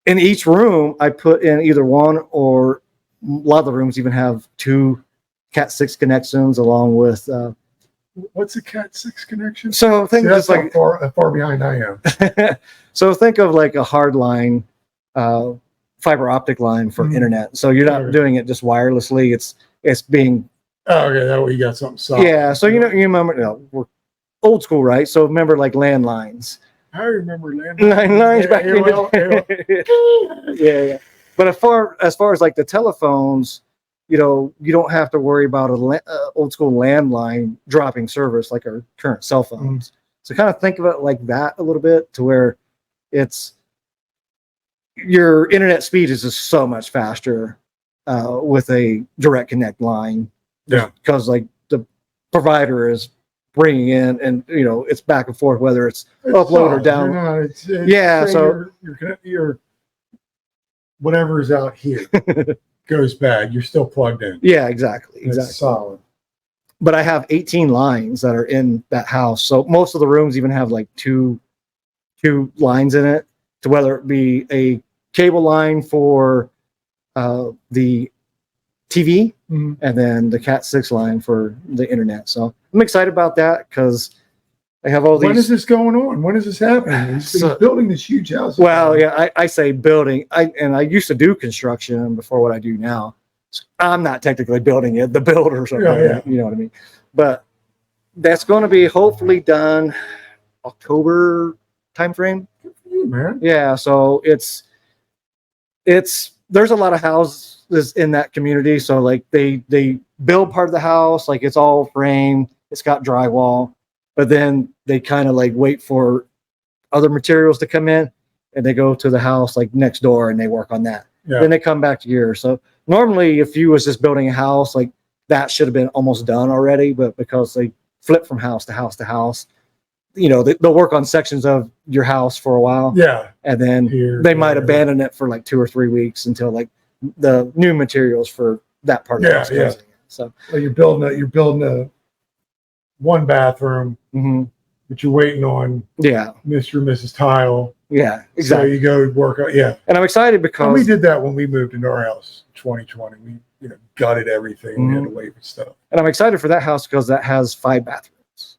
in each room, I put in either one or a lot of the rooms even have 2 Cat 6 connections along with. What's a Cat 6 connection? So think that's like how far behind I am. So think of like a hard line, fiber optic line for internet. So you're not doing it just wirelessly. It's being. Oh, okay. That way you got something solid. Yeah. So you remember, we're old school, right? So remember like landlines. I remember landlines back in the day. Yeah. But as far as like the telephones, you don't have to worry about a old school landline dropping service like our current cell phones. So kind of think of it like that a little bit, to where it's your internet speed is just so much faster with a direct connect line. Yeah. Because like the provider is bringing in, and it's back and forth whether it's upload or down. So your whatever is out here goes bad. You're still plugged in. Yeah, exactly. It's solid. But I have 18 lines that are in that house. So most of the rooms even have like two lines in it, to whether it be a cable line for the TV and then the Cat 6 line for the internet. So I'm excited about that because I have all these. When is this going on? When is this happening? He's building this huge house. Well, yeah, I say building. I used to do construction before what I do now. I'm not technically building it. The builders are doing it, you know what I mean? But that's going to be hopefully done October timeframe. Good for you, man. Yeah, so it's there's a lot of houses in that community. So like they build part of the house, like it's all framed, it's got drywall, but then they kind of like wait for other materials to come in, and they go to the house like next door and they work on that. Yeah. Then they come back here. So normally if you was just building a house, like that should have been almost done already, but because they flip from house to house to house, they'll work on sections of your house for a while. Yeah. And then they might abandon it for like 2 or 3 weeks until like the new materials for that part of the house comes in. So you're building a 1 bathroom, but you're waiting on Mr. and Mrs. Tile. Yeah, exactly. So you go work out. Yeah. And I'm excited because we did that when we moved into our house in 2020. We gutted everything. We had to wait for stuff. And I'm excited for that house because that has 5 bathrooms,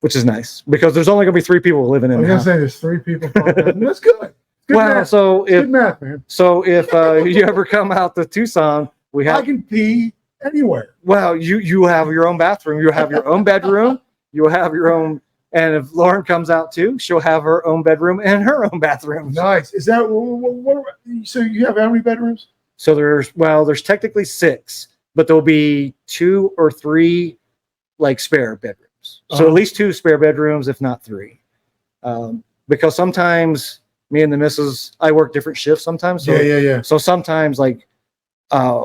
which is nice because there's only going to be 3 people living in. I was going to say there's 3 people. That's good. Good math. Good math, man. So if you ever come out to Tucson, I can pee anywhere. Well, you have your own bathroom. You have your own bedroom. You will have your own. And if Lauren comes out too, she'll have her own bedroom and her own bathroom. Nice. Is that what? So you have how many bedrooms? So there's technically 6, but there'll be 2 or 3 like spare bedrooms. So at least 2 spare bedrooms, if not 3, because sometimes me and the missus, I work different shifts sometimes. So, yeah. So sometimes like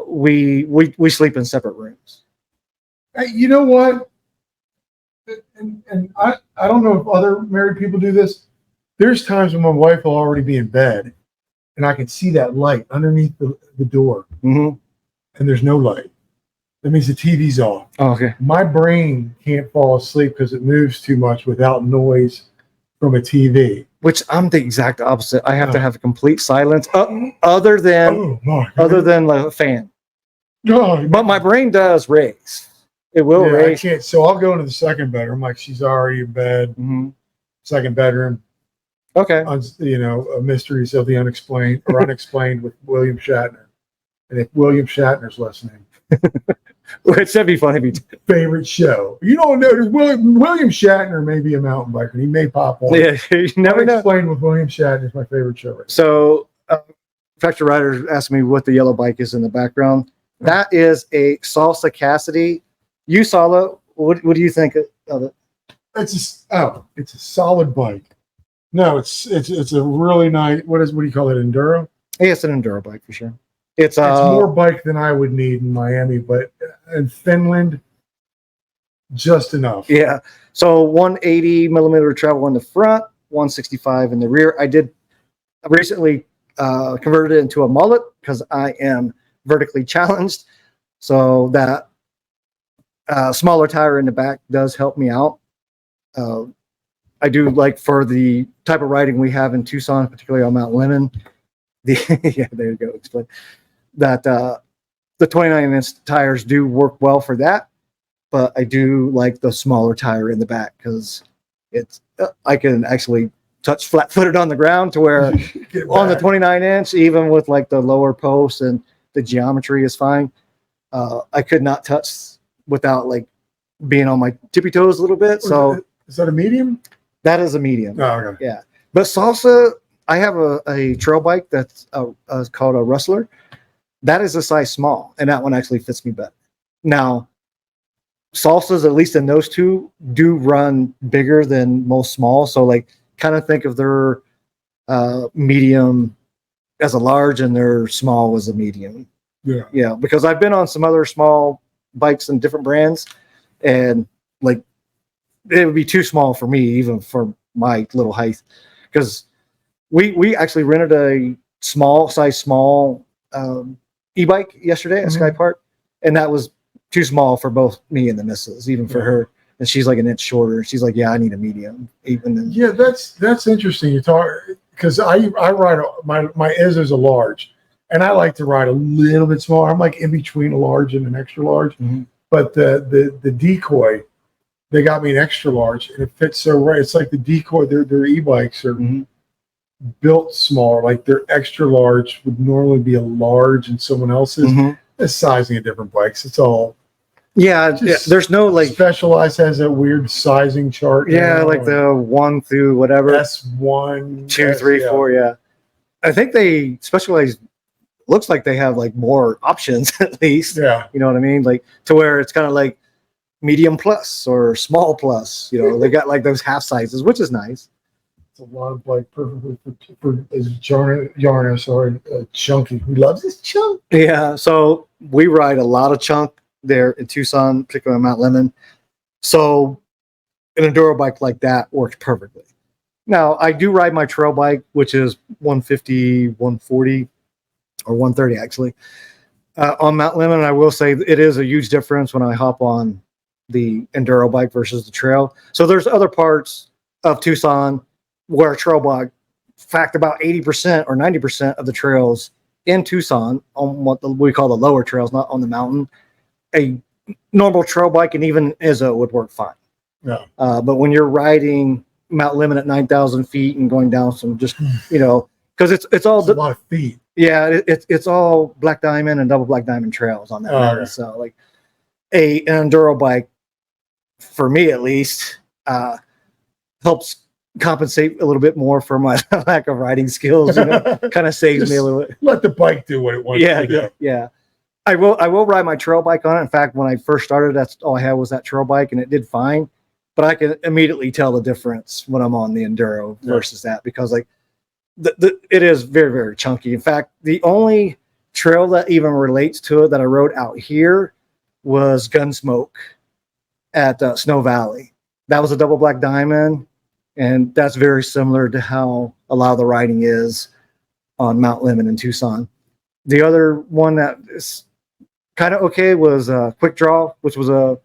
we sleep in separate rooms. Hey, you know what? And I don't know if other married people do this. There's times when my wife will already be in bed, and I can see that light underneath the door, and there's no light. That means the TV's off. Oh, okay. My brain can't fall asleep because it moves too much without noise from a TV. Which I'm the exact opposite. I have to have complete silence, other than like a fan. But my brain does race. It will race. I can't. So I'll go into the second bedroom, like she's already in bed. Second bedroom. Okay. Mysteries of the unexplained or unexplained with William Shatner. And if William Shatner's listening, which that'd be funny if he did. Favorite show. You don't know. William Shatner may be a mountain biker. He may pop on. Yeah, you never know. Unexplained with William Shatner is my favorite show. Right so, Factor Rider asked me what the yellow bike is in the background. That is a Salsa Cassidy. You saw it. What do you think of it? It's a solid bike. No, it's a really nice. What do you call it? Enduro? Yeah, it's an enduro bike for sure. It's more bike than I would need in Miami, but in Finland, just enough. Yeah. So 180 millimeter travel in the front, 165 in the rear. I recently converted it into a mullet because I am vertically challenged. So that smaller tire in the back does help me out. I do like for the type of riding we have in Tucson, particularly on Mount Lemmon. Yeah, there you go. Explain that the 29-inch tires do work well for that, but I do like the smaller tire in the back because it's I can actually touch flat-footed on the ground to where on the 29-inch, even with like the lower posts and the geometry is fine. I could not touch without like being on my tippy toes a little bit. So is that a medium? That is a medium. Oh, okay. Yeah. But salsa, I have a trail bike that's called a Rustler. That is a size small, and that one actually fits me better. Now, salsas, at least in those two, do run bigger than most small. So, like, kind of think of their medium as a large and their small as a medium. Yeah. Yeah, because I've been on some other small bikes and different brands, and like it would be too small for me, even for my little height. Because we actually rented a small e-bike yesterday at SkyPark, and that was too small for both me and the missus, even for her. And she's like an inch shorter. She's like, yeah, I need a medium. Yeah, that's interesting. You talk because I ride my Izzo's a large, and I like to ride a little bit smaller. I'm like in between a large and an extra large. Mm-hmm. But the decoy, they got me an extra large, and it fits so right. It's like the decoy. Their e-bikes are built smaller. Like their extra large would normally be a large, and someone else's. The sizing of different bikes. It's all. Yeah, there's no like Specialized has a weird sizing chart. Yeah, like the 1 through whatever. S1, 2, 3, 4. Yeah, I think they specialize. Looks like they have like more options at least. Yeah, you know what I mean. Like to where it's kind of like medium plus or small plus. You know, they got like those half sizes, which is nice. It's a lot of like perfectly for Yarnis or Chunky who loves his chunk. Yeah, so we ride a lot of chunk there in Tucson, particularly on Mount Lemmon. So an enduro bike like that works perfectly. Now, I do ride my trail bike, which is 150, 140, or 130 actually, on Mount Lemmon. And I will say it is a huge difference when I hop on the enduro bike versus the trail. So there's other parts of Tucson where a trail bike, in fact, about 80% or 90% of the trails in Tucson on what we call the lower trails, not on the mountain, a normal trail bike and even Izzo would work fine. Yeah. But when you're riding Mount Lemmon at 9,000 feet and going down some just, because it's all a lot of feet. Yeah, it's all black diamond and double black diamond trails on that mountain. Okay. So like an enduro bike, for me at least, helps compensate a little bit more for my lack of riding skills. Kind of saves me a little bit. Let the bike do what it wants to do. Yeah. I will ride my trail bike on it. In fact, when I first started, that's all I had was that trail bike, and it did fine. But I can immediately tell the difference when I'm on the enduro versus that, because like it is very, very chunky. In fact, the only trail that even relates to it that I rode out here was Gunsmoke at Snow Valley. That was a double black diamond, and that's very similar to how a lot of the riding is on Mount Lemmon in Tucson. The other one that is kind of okay was Quick Draw, which was a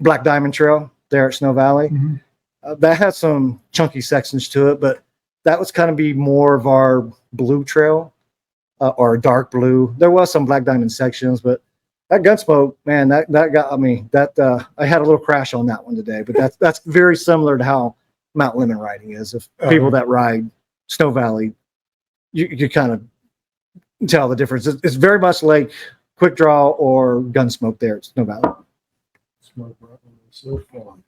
black diamond trail there at Snow Valley. That had some chunky sections to it, but that was kind of be more of our blue trail or dark blue. There was some black diamond sections, but that Gunsmoke, man, that got me. I had a little crash on that one today, but that's very similar to how Mount Lemmon riding is. If people that ride Snow Valley, you kind of tell the difference. It's very much like Quick Draw or Gunsmoke there at Snow Valley. So fun.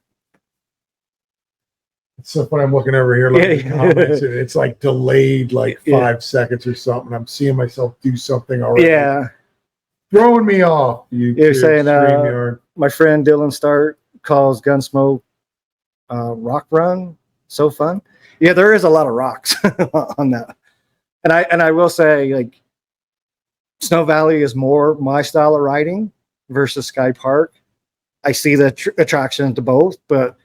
It's so funny. I'm looking over here, looking at the comments, and it's like delayed like 5 seconds or something. I'm seeing myself do something already. Yeah. Throwing me off. You're saying my friend Dylan Stark calls Gunsmoke rock run. So fun. Yeah, there is a lot of rocks on that. And I will say, like, Snow Valley is more my style of riding versus SkyPark. I see the attraction to both, but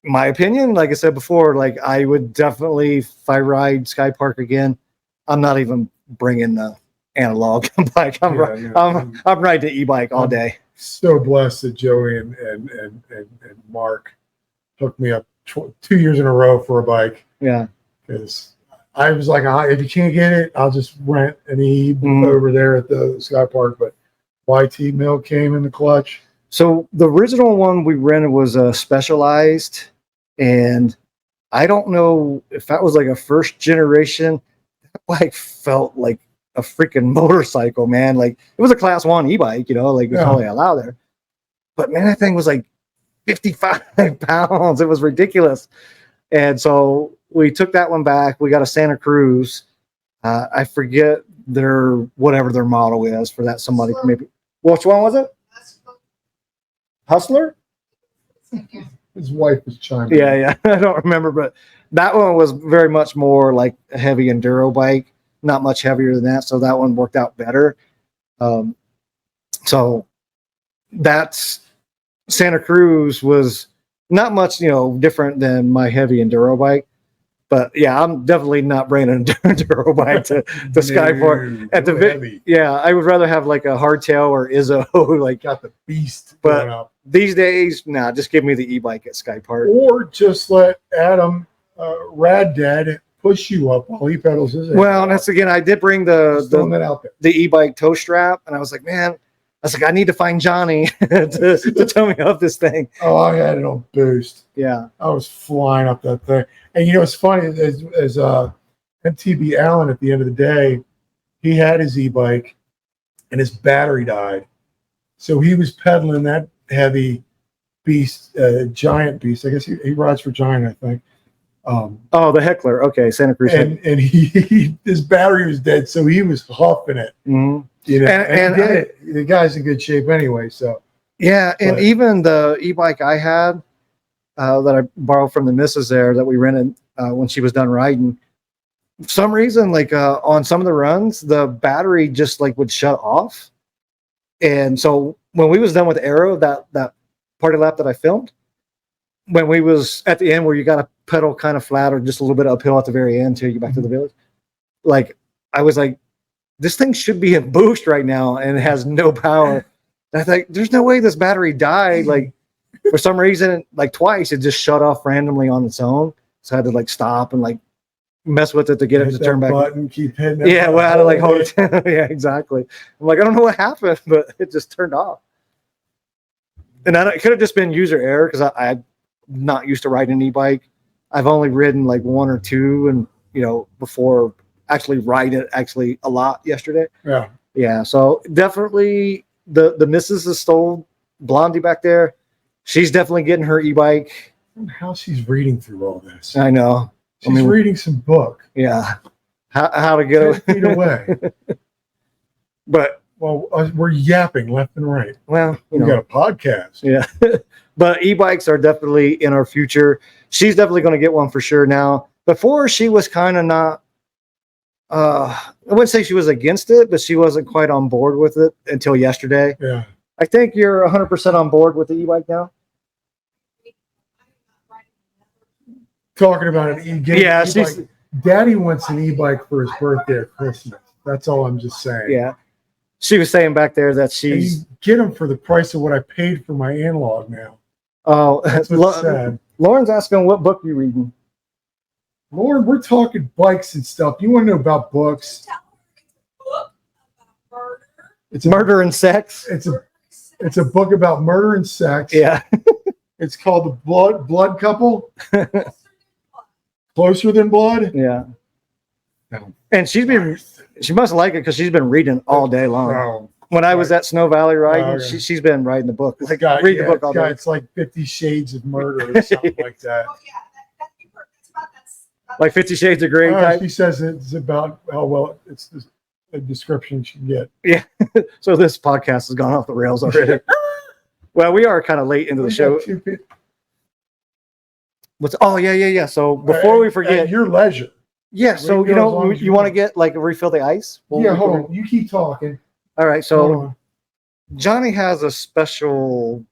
my opinion, like I said before, like I would definitely, if I ride SkyPark again, I'm not even bringing the analog bike. I'm riding the e-bike all day. So blessed that Joey and Mark hooked me up 2 years in a row for a bike. Yeah. Because I was like, if you can't get it, I'll just rent an E over there at the SkyPark. But YT Mill came in the clutch. So the original one we rented was a Specialized, and I don't know if that was like a first generation. That bike felt like a freaking motorcycle, man. Like it was a class 1 e-bike, like it's only allowed there. But man, that thing was like 55 pounds. It was ridiculous. And so we took that one back. We got a Santa Cruz. I forget whatever their model is for that. Somebody maybe. Which one was it? Hustler? His wife was chiming. Yeah. I don't remember, but that one was very much more like a heavy enduro bike, not much heavier than that. So that one worked out better. So that's Santa Cruz was not much, different than my heavy enduro bike. But yeah, I'm definitely not bringing an enduro bike to SkyPark. I would rather have like a hardtail or Izzo. Like got the beast. But these days, just give me the e-bike at SkyPark. Or just let Adam, Rad Dad, push you up while he pedals his. Well, that's again, I did bring the e-bike tow strap, and I was like, man. I need to find Johnny to tow me up this thing. Oh, I had it on boost. Yeah. I was flying up that thing. And it's funny, as MTB Allen at the end of the day, he had his e-bike and his battery died. So he was pedaling that heavy beast, giant beast. I guess he rides for Giant, I think. The Heckler. Okay, Santa Cruz. And his battery was dead, so he was huffing it. Mm-hmm. And the guy's in good shape anyway. So and even the e-bike I had that I borrowed from the missus there that we rented when she was done riding. For some reason, like on some of the runs, the battery just like would shut off. And so when we was done with Arrow, that party lap that I filmed, when we was at the end where you got to pedal kind of flat or just a little bit uphill at the very end till you get back to the village, like I was like, this thing should be in boost right now and it has no power. And I think there's no way this battery died. Like for some reason, like twice it just shut off randomly on its own. So I had to like stop and like mess with it to get it to turn back. Button, keep hitting it. Yeah, well, I had to like hold it. Yeah, exactly. I'm like, I don't know what happened, but it just turned off. And it could have just been user error because I'm not used to riding an e-bike. I've only ridden like 1 or 2, and before actually ride it a lot yesterday. Yeah. So definitely the missus is stole Blondie back there. She's definitely getting her e-bike. How she's reading through all this. I know. She's reading some book. Yeah. How to get 10 feet away. But we're yapping left and right. Well, we got a podcast. Yeah. But e-bikes are definitely in our future. She's definitely going to get one for sure now. Before she was kind of not I wouldn't say she was against it, but she wasn't quite on board with it until yesterday. Yeah. I think you're 100% on board with the e-bike now. Talking about an e-bike. Yeah, Daddy wants an e-bike for his birthday or Christmas. That's all I'm just saying. Yeah. She was saying back there that she's get them for the price of what I paid for my analog now. Oh, that's what's sad. Lauren's asking what book you reading. Lauren, we're talking bikes and stuff. You want to know about books? It's murder and sex. It's a book about murder and sex. Yeah. It's called The Blood Couple. Closer Than Blood. Yeah. And she must like it because she's been reading all day long. When I was at Snow Valley riding, she's been writing the book. Like, read the book all day. It's like 50 Shades of Murder or something like that. Oh, yeah. Like 50 Shades of Grey type. She says it's about how well it's a description she can get. Yeah. So this podcast has gone off the rails already. Well, we are kind of late into the show. Yeah. So before we forget, at your leisure. Yeah. So you want to get like refill the ice? Hold on. You keep talking. All right. So Johnny has a special.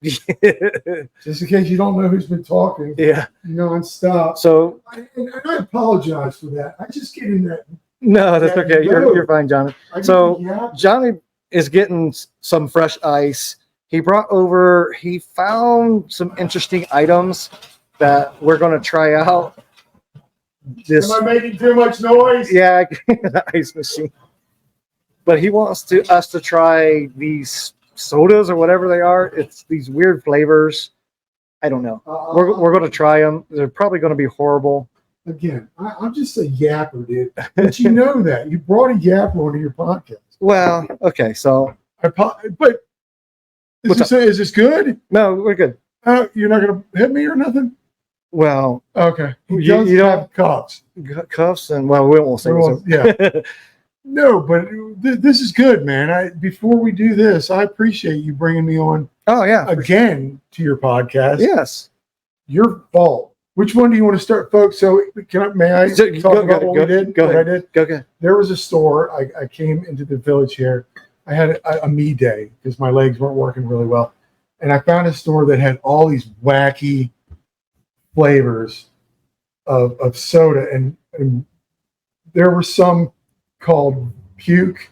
Just in case you don't know who's been talking. Yeah. Nonstop. So and I apologize for that. I just get in that No, that's Yeah, okay. no. You're fine, Johnny. I get So the yap. Johnny is getting some fresh ice. He found some interesting items that we're going to try out. This, Am I making too much noise? yeah, the ice machine. But he wants us to try these sodas or whatever they are. It's these weird flavors. I don't know. We're going to try them. They're probably going to be horrible. Again, I'm just a yapper, dude. But you know that. You brought a yapper onto your podcast. Well, okay. So, But is this good? no, we're good. You're not going to hit me or nothing? Well, Okay. He You- does you don't- have cuffs. cuffs and, well, we won't say Well, yeah. No, but this is good, man. Before we do this, I appreciate you bringing me on Oh, yeah. again to your podcast. Yes. Your fault. Which one do you want to start, folks? So may I So, talk about what we did? Go what ahead. I did? Go ahead. There was a store. I came into the village here. I had a me day because my legs weren't working really well. And I found a store that had all these wacky flavors of soda. And there were some called puke.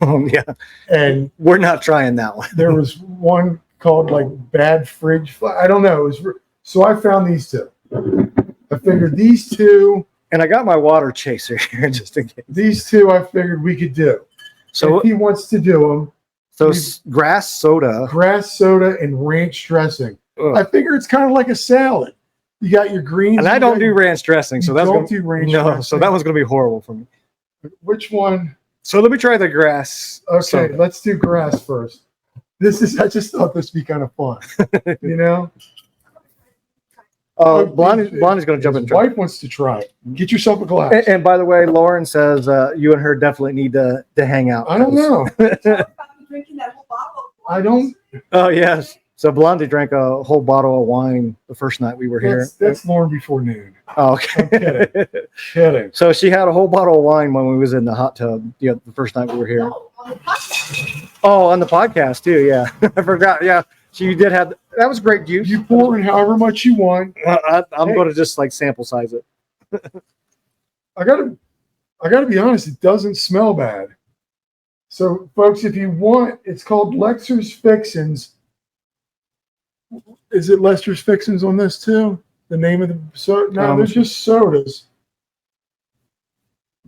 Oh, yeah. And We're not trying that one. there was one called like bad fridge. I don't know. So I found these two. I figured these two. And I got my water chaser here just in case. These two I figured we could do. So, if he wants to do them, grass soda. grass soda and ranch dressing. Ugh. I figure it's kind of like a salad. You got your greens. And I don't do ranch dressing, so You that's don't gonna, do ranch no. dressing. So that one's going to be horrible for me. Which one? So let me try the grass. Okay, soda. let's do grass first. I just thought this would be kind of fun. You know? Blondie's going to jump in. His wife wants to try it. Get yourself a glass. And by the way, Lauren says you and her definitely need to hang out. I don't know. Drinking that whole bottle. I don't. Oh, yes. So Blondie drank a whole bottle of wine the first night we were here. That's Lauren before noon. Oh, okay. Kidding. So she had a whole bottle of wine when we was in the hot tub the first night we were here. No, on the podcast. Oh, on the podcast too. Yeah, I forgot. Yeah, she did have that. Was great juice. You pour in however much you want. I'm Hey. going to just like sample size it. I gotta be honest, it doesn't smell bad. So, folks, if you want, it's called Lexer's Fixins. Is it Lester's Fixins on this too? The name of the soda? No, they're just sodas.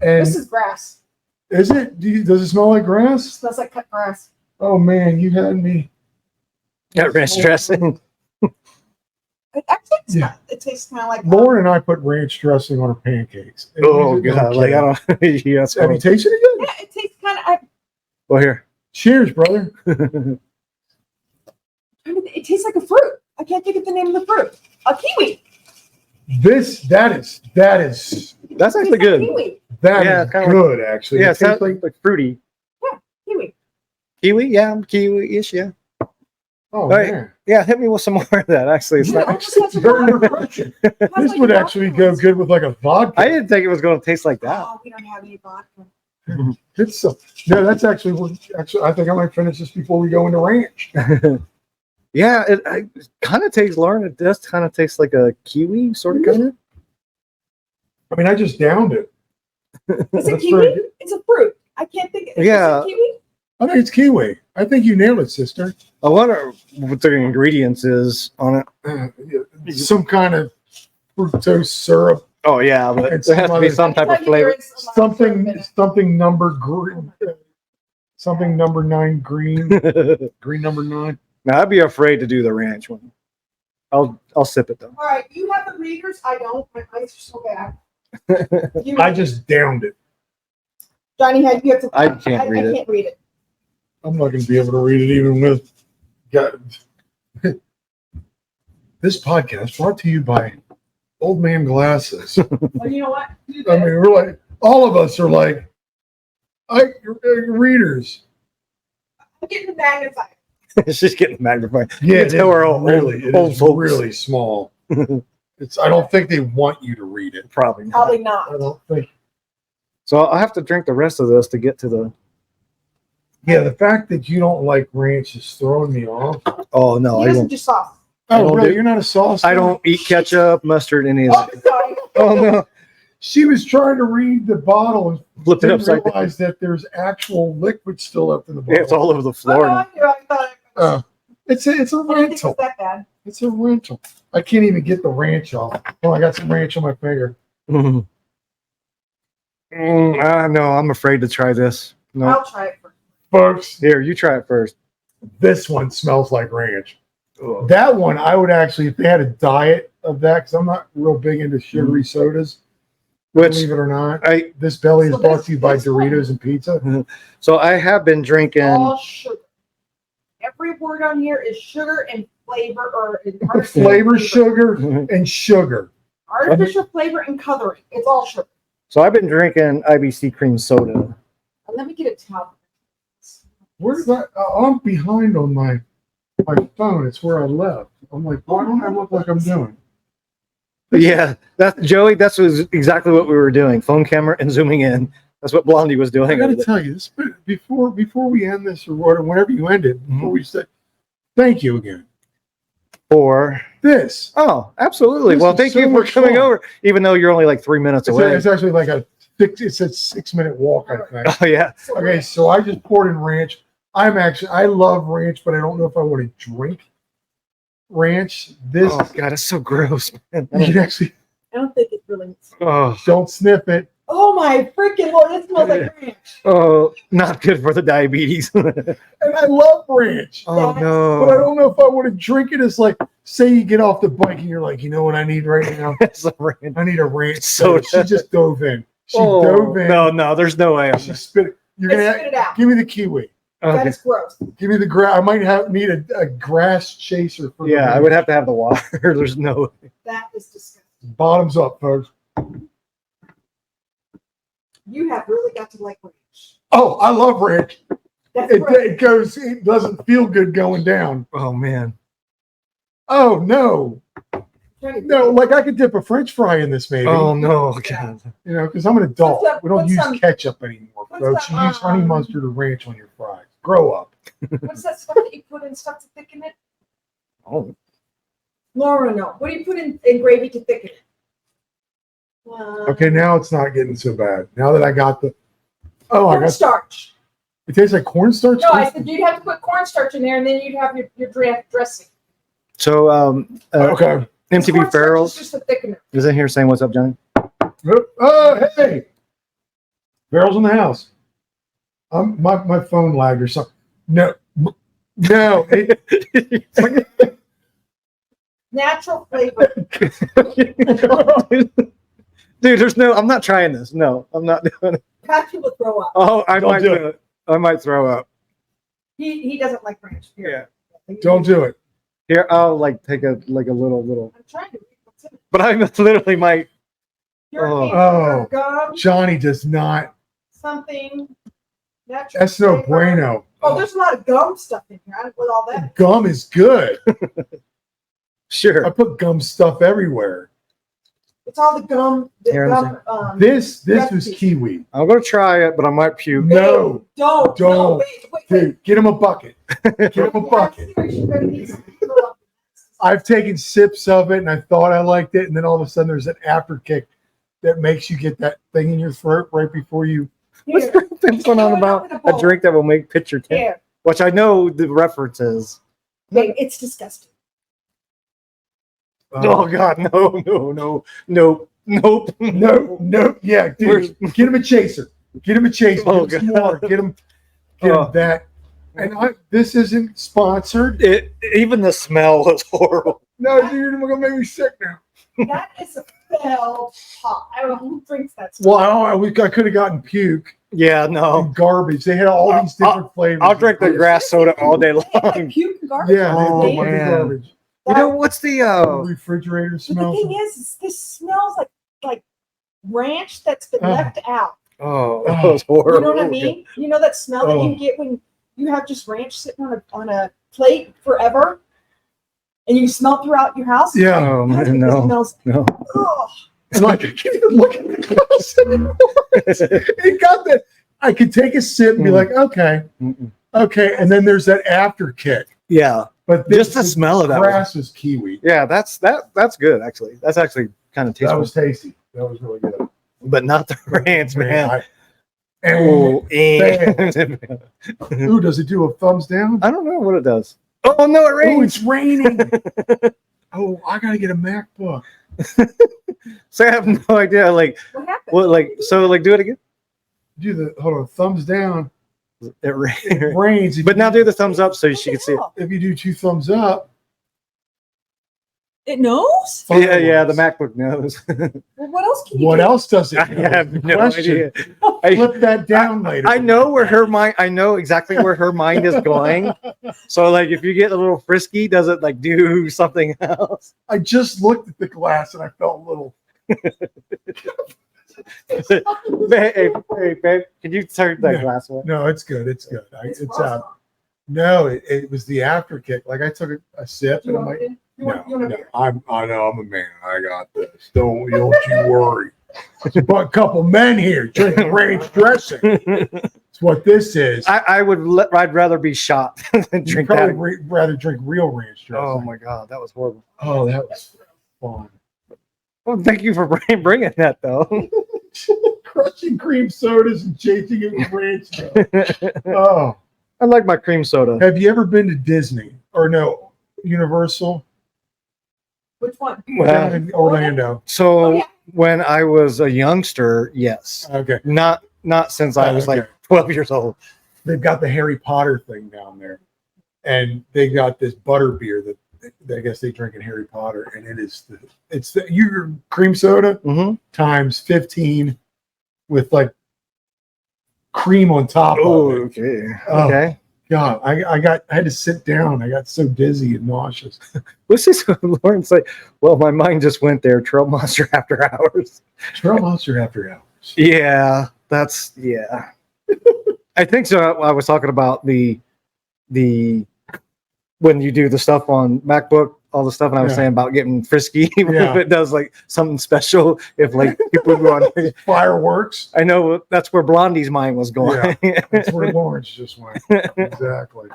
And This is grass. is it? Does it smell like It grass? smells like cut grass. Oh man, you had me. Got ranch dressing. It actually Yeah. it tastes kind of like Lauren and I put ranch dressing on her pancakes. And Oh we didn't god! Like I don't. Yeah, that's Have you funny. tasted it yet? Yeah, it tastes kind of. Well, here. Cheers, brother. It tastes like a fruit. I can't think of the name of the fruit. A kiwi. That is That's actually Tastes like good. Kiwi. that is kinda like- good actually. Yeah, It it's tastes like fruity. Kiwi. Kiwi, yeah, kiwi-ish, yeah. oh right. man. Yeah, hit me with some more of that. Actually, it's Yeah. not. It's very refreshing. This would actually go good with like a vodka. I didn't think it was going to taste like that. Oh, we don't have any vodka. It's no, that's actually I think I might finish this before we go into ranch. Yeah, it kind of tastes, Lauren. It does kind of taste like a kiwi, sort of, kind of. I mean, I just downed it. Is it That's kiwi? very good. It's a fruit. I can't think. Yeah. Is it kiwi? I think it's kiwi. I think you nailed it, sister. I wonder what the ingredients is on it. Some kind of fructose syrup, Oh yeah, but It's there has to be some some type of Tell you there flavor. is a lot of syrup in it. something number green, something number 9 green, green number 9. Now I'd be afraid to do the ranch one. I'll sip it though. All right, you have the readers. I don't. My eyes are so bad. You I just downed it. Johnny, you have to. I can't read it. I can't read it. I'm not going to be able to read it even with. Got this podcast brought to you by Old Man Glasses. Well, you know what? Do I this. mean, we're like, all of us are like, readers. I'm getting the magnifier. She's getting magnified. Yeah, It's our old- it old is folks. really small. I don't think they want you to read it. Probably not. Probably I not. don't think. So I have to drink the rest of this to get to the. Yeah, the fact that you don't like ranch is throwing me off. Oh no, He I doesn't don't. do sauce. I Oh, don't really? do- You're not a sauce. I guy? don't eat ketchup, mustard, any of Oh, that. sorry. Oh no. She was trying to read the bottle and Flipped it didn't upside down. realize that there's actual liquid still left in the Yeah, bottle. it's all over the Oh, floor. no, now. I thought It's a I didn't think it rental. was that bad. It's a rental. I can't even get the ranch off. Oh, I got some ranch on my finger. No, I'm afraid to try this. No, I'll try it first. Folks, here, you try it first. this one smells like ranch. That one, I would actually, if they had a diet of that, because I'm not real big into sugary sodas, Which believe it or not. I This belly is So brought to you by this one- Doritos and pizza. so I have been drinking. All sugar. Every word on here is sugar and flavor or artificial Flavor, sugar, and sugar. artificial flavor and coloring. It's all sugar. So I've been drinking IBC cream soda. Let me get a towel. Where's that? I'm behind on my phone. It's where I left. I'm like, why don't I look like I'm doing? Yeah, that Joey. That's was exactly what we were doing. Phone camera and zooming in. That's what Blondie was I doing. got to tell you this before we end this or whenever you end it. Before we say thank you again. Or This. absolutely. This Well, is thank so you for much coming fun. over, even though you're only like 3 minutes away. It's actually like it's a 6-minute walk, I think. Oh yeah. Okay, so I just poured in ranch. I love ranch, but I don't know if I want to drink ranch. This Oh god, it's so gross. Man. you can actually I don't think it's really. Oh, don't sniff it. Oh my freaking Lord! It smells like ranch. oh, not good for the diabetes. And I love ranch. Oh But I no. don't know if I want to drink it. It's like, say you get off the bike and you're like, you know what I need right now? It's a ranch. I need a ranch Soda. soda. She just dove in. She Oh, dove in. no, there's no way. She spit it. You're Let's gonna spit it out. give me the kiwi. That Okay. is gross. Give me the grass. I might need a grass chaser for the Yeah, I ranch. would have to have the water. There's no. That is disgusting. Bottoms up, folks. You have really got to like ranch. Oh, I love ranch. That's It gross. it doesn't feel good going down. Oh man. Oh no. Trying to- No, like I could dip a French fry in this maybe. Oh no, God. You know, because I'm an adult. Put some- We don't put use some- ketchup anymore, put folks. some, You use honey mustard or ranch on your fries. Grow up. What's that stuff that you put in stuff to thicken it? Oh, Laura, no. What do you put in gravy to thicken it? Okay, now it's not getting so bad. Now that I got the I got Cornstarch. it tastes like cornstarch. No, I said you'd have to put cornstarch in there, and then you'd have your draft dressing. so Okay. MTB Cornstarch Farrell's is just a thickener. is in here saying what's up, Johnny. Oh, hey. Barrel's in the house. My phone lagged or something. No. No. Natural flavor. Dude, there's no. I'm not trying this. No, I'm not doing it. Pat will throw up. Oh, I Don't might do do it. I might throw up. He doesn't like ranch. Yeah. Don't do it. Here, I'll like take a little. I'm trying to read what's in it. But I literally might. Hurricane Oh. gum, Johnny does not. something. Natural That's no flavor. bueno. Oh, there's a lot of gum stuff in here. I don't put all that. Gum is good. I Sure. put gum stuff everywhere. It's all the gum. The Here, gum. This was Recipe. kiwi. I'm gonna try it, but I might puke. No, Don't. Don't. No, wait. dude, get him a bucket. Get him a bucket. I'm serious, you're gonna need some to throw up. I've taken sips of it and I thought I liked it, and then all of a sudden there's an after kick that makes you get that thing in your throat right before you. What's Here, the going on about a drink that will make picture tint? here. Which I know the reference is. Wait, it's disgusting. Oh God, no. No, yeah, dude, get him a chaser. Get him a chaser. Oh, Get him some God. more. Get him Oh. that. And this isn't sponsored. Even the smell is horrible. No, dude, you're gonna make me sick now. That is a spelled hot. I don't know who drinks that stuff. Well, I could have gotten puke Yeah, no. and garbage. They had all these different flavors. I'll drink the grass soda all day It's like long. puke and garbage. Yeah, Oh, they put the man. garbage. You know what's the Refrigerator But the smells. thing is this smells like ranch that's been Oh. left out. oh, that was horrible. You know what I mean? You know that smell that Oh. you get when you have just ranch sitting on a plate forever, and you smell throughout your house. Yeah, Oh That's man, what this no. smells. No. Ugh. and like I can't even look at the glass anymore. It got that. I could take a sip and be Mm. like, okay, okay, and then there's that after kick. Yeah. But Just the smell of that. grass was kiwi. Yeah, that's good actually. That's actually kind of That tasty. was tasty. That was really good. but not the ranch, man. Oh, I ooh, does it do a thumbs down? don't know what it does. Oh no, it Oh, rains. it's raining. Oh, I gotta get a MacBook. So I have no idea. Like, What happened? what? Like, so, like, do it again. Do the hold on, thumbs down. It It rains. rains. If But you now do the thumbs up so she can see it. hell? if you do 2 thumbs up. It knows? Yeah, the MacBook knows. Well, what else can you What do? else does it? I know? have The no question. idea. Flip that down later. I know where her mind. I know exactly where her mind is going. So, like, if you get a little frisky, does it like do something else? I just looked at the glass and I felt a little. Hey, babe, can you turn that Yeah. glass on? No, it's good. It's good. It's rough. out. No, it was the after kick. Like I took a sip You and I'm want like, it? You want no, it? I know I'm a man. I got this. Don't you worry. It's a couple men here drinking ranch dressing. It's what this is. I'd rather be shot than You'd drink probably that. rather drink real ranch dressing. Oh my god, that was horrible. Oh, that was fun. Well, thank you for bringing that though. Crushing cream sodas and chasing it with ranch. Oh, I like my cream soda. have you ever been to Disney or no Universal Which one? down in Orlando? So Oh, yeah. when I was a youngster, yes. Okay, Not since I was like Okay. 12 years old. they've got the Harry Potter thing down there, and they got this butter beer that I guess they drink in Harry Potter, and it's your cream soda Mm-hmm. times 15 with like cream on top Oh, of it. okay. Oh. Okay. God, I had to sit down. I got so dizzy and nauseous. What's this? Lauren's like, well, my mind just went there. Trail Monster After Hours. Trail Monster After Hours. Yeah, yeah. I think so. I was talking about the when you do the stuff on MacBook, all the stuff, and I was Yeah. saying about getting frisky Yeah. if it does like something special. If like people go on, Fireworks. I know that's where Blondie's mind was going. That's where Lawrence just went. Exactly.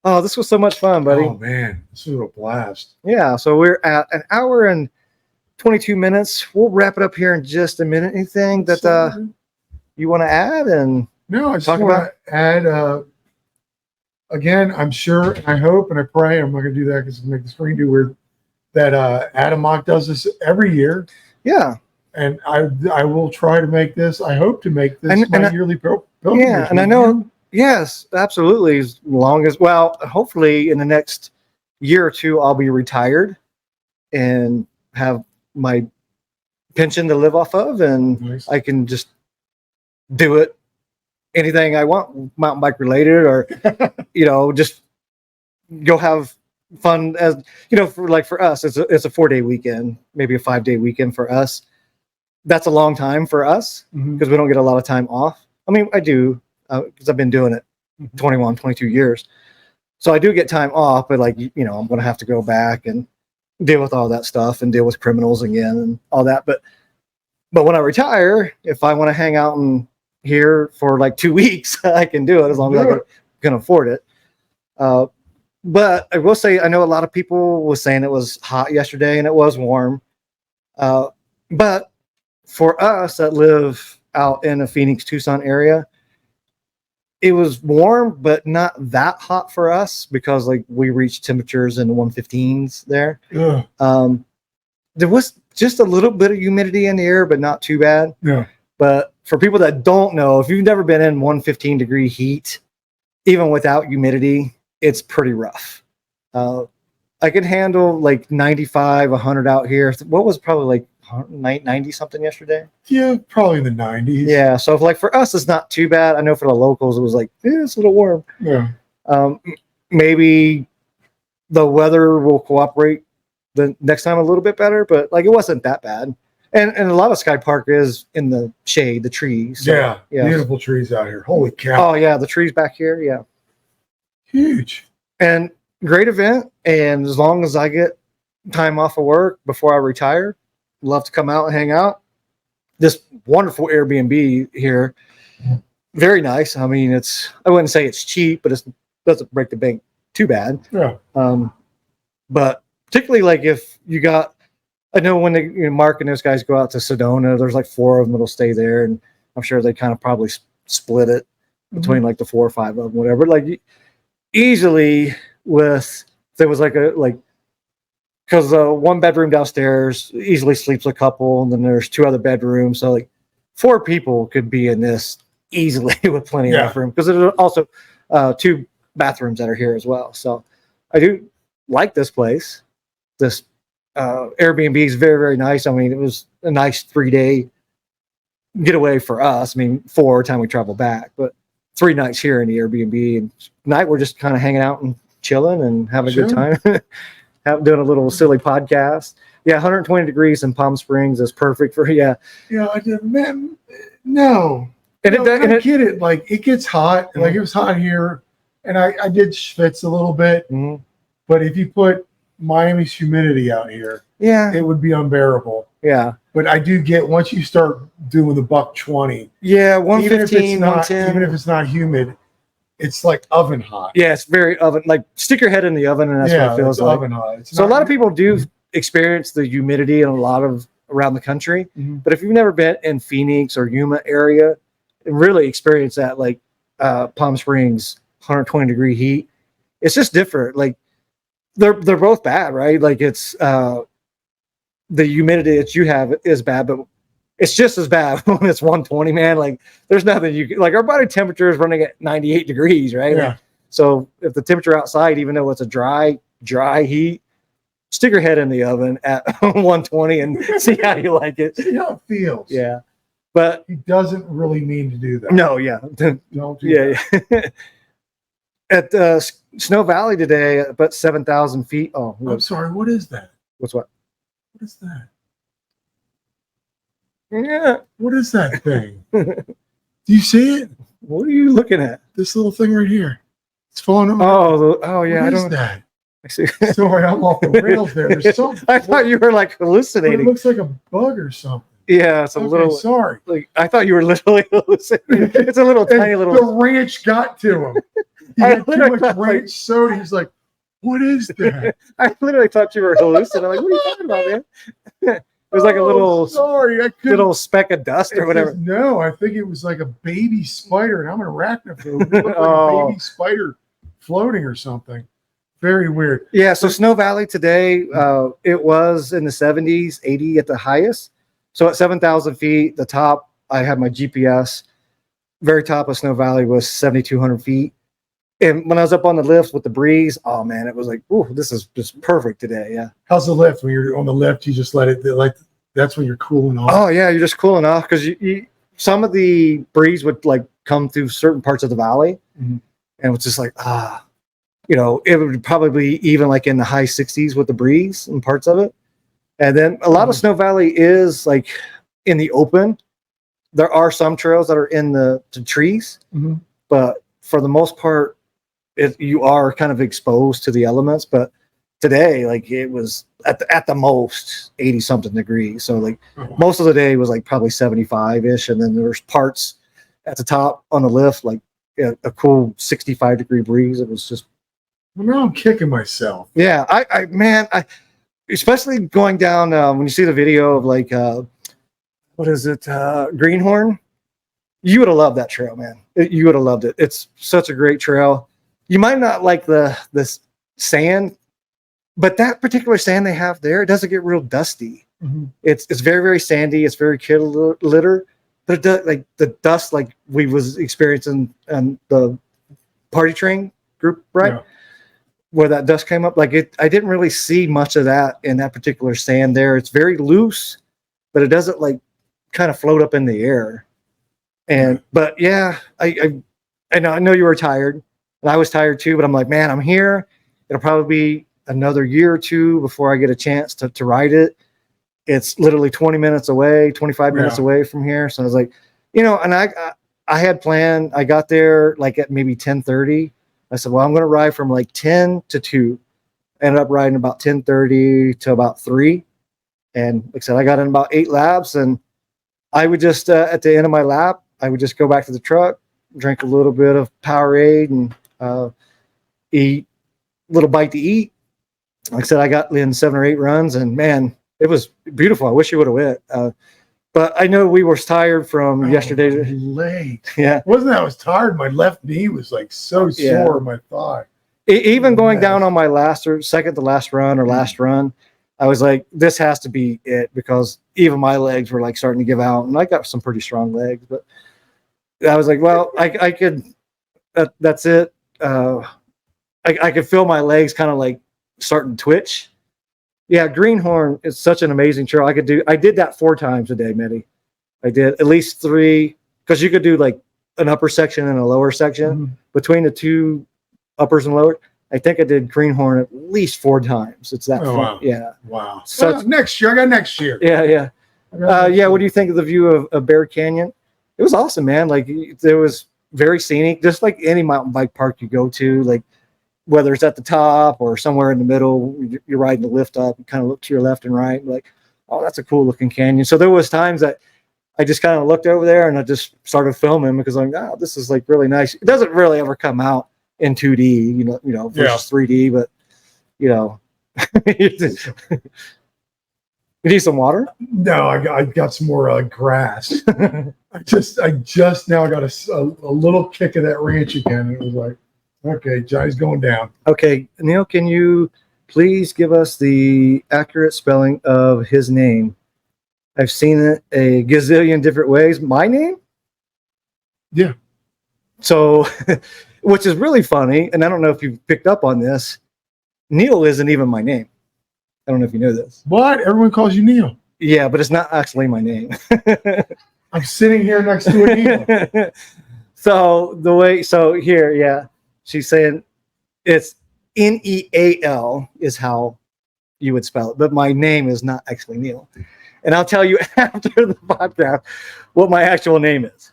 Oh, this was so much fun, buddy. Oh man, this was a blast. Yeah, so we're at an hour and 22 minutes. We'll wrap it up here in just a minute. Anything that you want to add? And No, I just Talk want to add. Again, I'm sure, I hope, and I pray. I'm not going to do that because it'll make the screen do weird. That Adam Mock does this every year, yeah, and I will try to make this. I hope to make this And- my and I- yearly pilgrimage. yeah, and I know, yes, absolutely. As long as, well, hopefully in the next year or two, I'll be retired and have my pension to live off of, and Nice. I can just do it anything I want, mountain bike related, or just go have fun. As for us, it's a 4-day weekend, maybe a 5-day weekend for us. That's a long time for us Mhm. because we don't get a lot of time off. I mean, I do because I've been doing it 21, 22 years, so I do get time off. But I'm going to have to go back and deal with all that stuff and deal with criminals again and all that. But when I retire, if I want to hang out and here for like 2 weeks, I can do it as long as I can afford it. But I will say, I know a lot of people was saying it was hot yesterday, and it was warm. But for us that live out in the Phoenix, Tucson area, it was warm, but not that hot for us because we reached temperatures in the 115s there. Ugh. There was just a little bit of humidity in the air, but not too bad. Yeah. But for people that don't know, if you've never been in 115-degree heat, even without humidity, it's pretty rough. I could handle 95, 100 out here. What was probably 90 something yesterday? Yeah, probably in the 90s. Yeah. So for us, it's not too bad. I know for the locals, it was it's a little warm. Yeah. Maybe the weather will cooperate the next time a little bit better, but it wasn't that bad. And a lot of SkyPark is in the shade, the trees. So, Yeah. Beautiful trees out here. Holy cow. Oh yeah, the trees back here. Yeah. Huge. And great event. And as long as I get time off of work before I retire, love to come out and hang out. This wonderful Airbnb here, very nice. I mean, I wouldn't say it's cheap, but it doesn't break the bank too bad. Yeah. But particularly if you got I know when Mark and those guys go out to Sedona, there's like 4 of them that'll stay there, and I'm sure they kind of probably split it between like the 4 or 5 of them, whatever. Like easily with there was because 1 bedroom downstairs easily sleeps a couple, and then there's 2 other bedrooms, so like 4 people could be in this easily with plenty of room, because there's also 2 bathrooms that are here as well. So I do like this place. This Airbnb is very, very nice. I mean, it was a nice 3-day getaway for us. I mean, 4 time we travel back, but 3 nights here in the Airbnb, and night we're just kind of hanging out and chilling and having a good time. Doing a little silly podcast. Yeah, 120 degrees in Palm Springs is perfect for Yeah, I did. Man, no. And I get it. Like it gets hot. Mm-hmm. Like it was hot here, and I did schwitz a little bit. Mm-hmm. But if you put Miami's humidity out here, it would be unbearable. Yeah. But I do get once you start doing the $120. Yeah, 115, 110. Even if it's not humid, it's like oven hot. Yeah, it's very oven. Like stick your head in the oven, and that's what it feels like. Oven hot. So a lot of people do experience the humidity in a lot of around the country. Mm-hmm. But if you've never been in Phoenix or Yuma area and really experience that, like Palm Springs, 120 degree heat, it's just different. Like they're both bad, right? Like it's the humidity that you have is bad, but it's just as bad when it's 120, man. Like there's nothing like our body temperature is running at 98 degrees, right? Yeah. Like, so if the temperature outside, even though it's a dry heat, stick your head in the oven at 120 and see how you like it. See how it feels. Yeah. But he doesn't really mean to do that. No, yeah. Don't do that. Yeah. At Snow Valley today, about 7,000 feet. Oh, I'm sorry. What is that? What's what? What is that? Yeah. What is that thing? Do you see it? What are you looking at? This little thing right here. It's falling over. Oh, yeah. What is that? I see. Sorry, I'm off the rails there. There's something. I thought you were like hallucinating. But it looks like a bug or something. Yeah, it's a little. Sorry. Like I thought you were literally hallucinating. It's a little tiny little. The ranch got to him. He had too much ranch soda. He's like, "What is that?" I literally thought you were hallucinating. I'm like, what are you talking about, man? It was like a little, little speck of dust or whatever. No, I think it was like a baby spider, and I'm an arachnophobe. It looked like a baby spider floating or something. Very weird. Yeah, so Snow Valley today, it was in the 70s, 80 at the highest. So at 7,000 feet, the top, I had my GPS. Very top of Snow Valley was 7,200 feet. And when I was up on the lift with the breeze, oh man, it was like, ooh, this is just perfect today. Yeah. How's the lift? When you're on the lift, you just let it like that's when you're cooling off. Oh yeah, you're just cooling off because you some of the breeze would like come through certain parts of the valley, and it was just like it would probably even like in the high 60s with the breeze and parts of it. And then a lot of Snow Valley is like in the open. There are some trails that are in the trees, but for the most part, you are kind of exposed to the elements. But today, like it was at the most 80 something degrees. So like most of the day was like probably 75-ish. And then there was parts at the top on the lift, like a cool 65 degree breeze. It was just, well, now I'm kicking myself. Yeah. I especially going down when you see the video of like, what is it? Greenhorn. You would have loved that trail, man. You would have loved it. It's such a great trail. You might not like this sand, but that particular sand they have there, it doesn't get real dusty. It's very, very sandy. It's very kid litter, but it does like the dust like we was experiencing on the party train group, right? Yeah. Where that dust came up, like I didn't really see much of that in that particular sand there. It's very loose, but it doesn't like kind of float up in the air. But yeah, I know you were tired, and I was tired too. But I'm like, man, I'm here. It'll probably be another year or two before I get a chance to ride it. It's literally 20 minutes away, 25 minutes away from here. So I was like, and I had planned. I got there like at maybe 10:30. I said, well, I'm going to ride from like 10 to 2. Ended up riding about 10:30 to about 3. And like I said, I got in about 8 laps, and I would just, at the end of my lap, I would just go back to the truck, drink a little bit of Powerade, and eat a little bite to eat. Like I said, I got in 7 or 8 runs, and man, It was beautiful. I wish you would have went. But I know we were tired from yesterday. Late. Yeah. Wasn't that I was tired? My left knee was like so sore, my thigh. Even going down on my last or second to last run or last run, I was like, this has to be it, because even my legs were like starting to give out, and I got some pretty strong legs, but I was like, well, I could, that's it. I could feel my legs kind of like starting to twitch. Yeah, Greenhorn is such an amazing trail. I did that 4 times a day, Mitty. I did at least 3, because you could do like an upper section and a lower section. Between the 2 uppers and lower, I think I did Greenhorn at least 4 times. It's that fun. Wow. Yeah. Wow. So next year, I got next year. Yeah. What do you think of the view of Bear Canyon? It was awesome, man. Like, it was very scenic, just like any mountain bike park you go to, like whether it's at the top or somewhere in the middle, you're riding the lift up, you kind of look to your left and right, and like, oh, that's a cool looking canyon. So there was times that I just kind of looked over there and I just started filming, because I'm like, oh, this is like really nice. It doesn't really ever come out in 2D, versus 3D, but you need some water? No, I got some more grass. I just now got a little kick of that ranch again, and it was like, okay, Johnny's going down. Okay, Neil, can you please give us the accurate spelling of his name? I've seen it a gazillion different ways. My name? Yeah. So, which is really funny, and I don't know if you've picked up on this. Neil isn't even my name. I don't know if you know this. What? Everyone calls you Neil. Yeah, but it's not actually my name. I'm sitting here next to a Neil. So here, yeah. She's saying it's Neal is how you would spell it, but my name is not actually Neil. And I'll tell you after the podcast what my actual name is.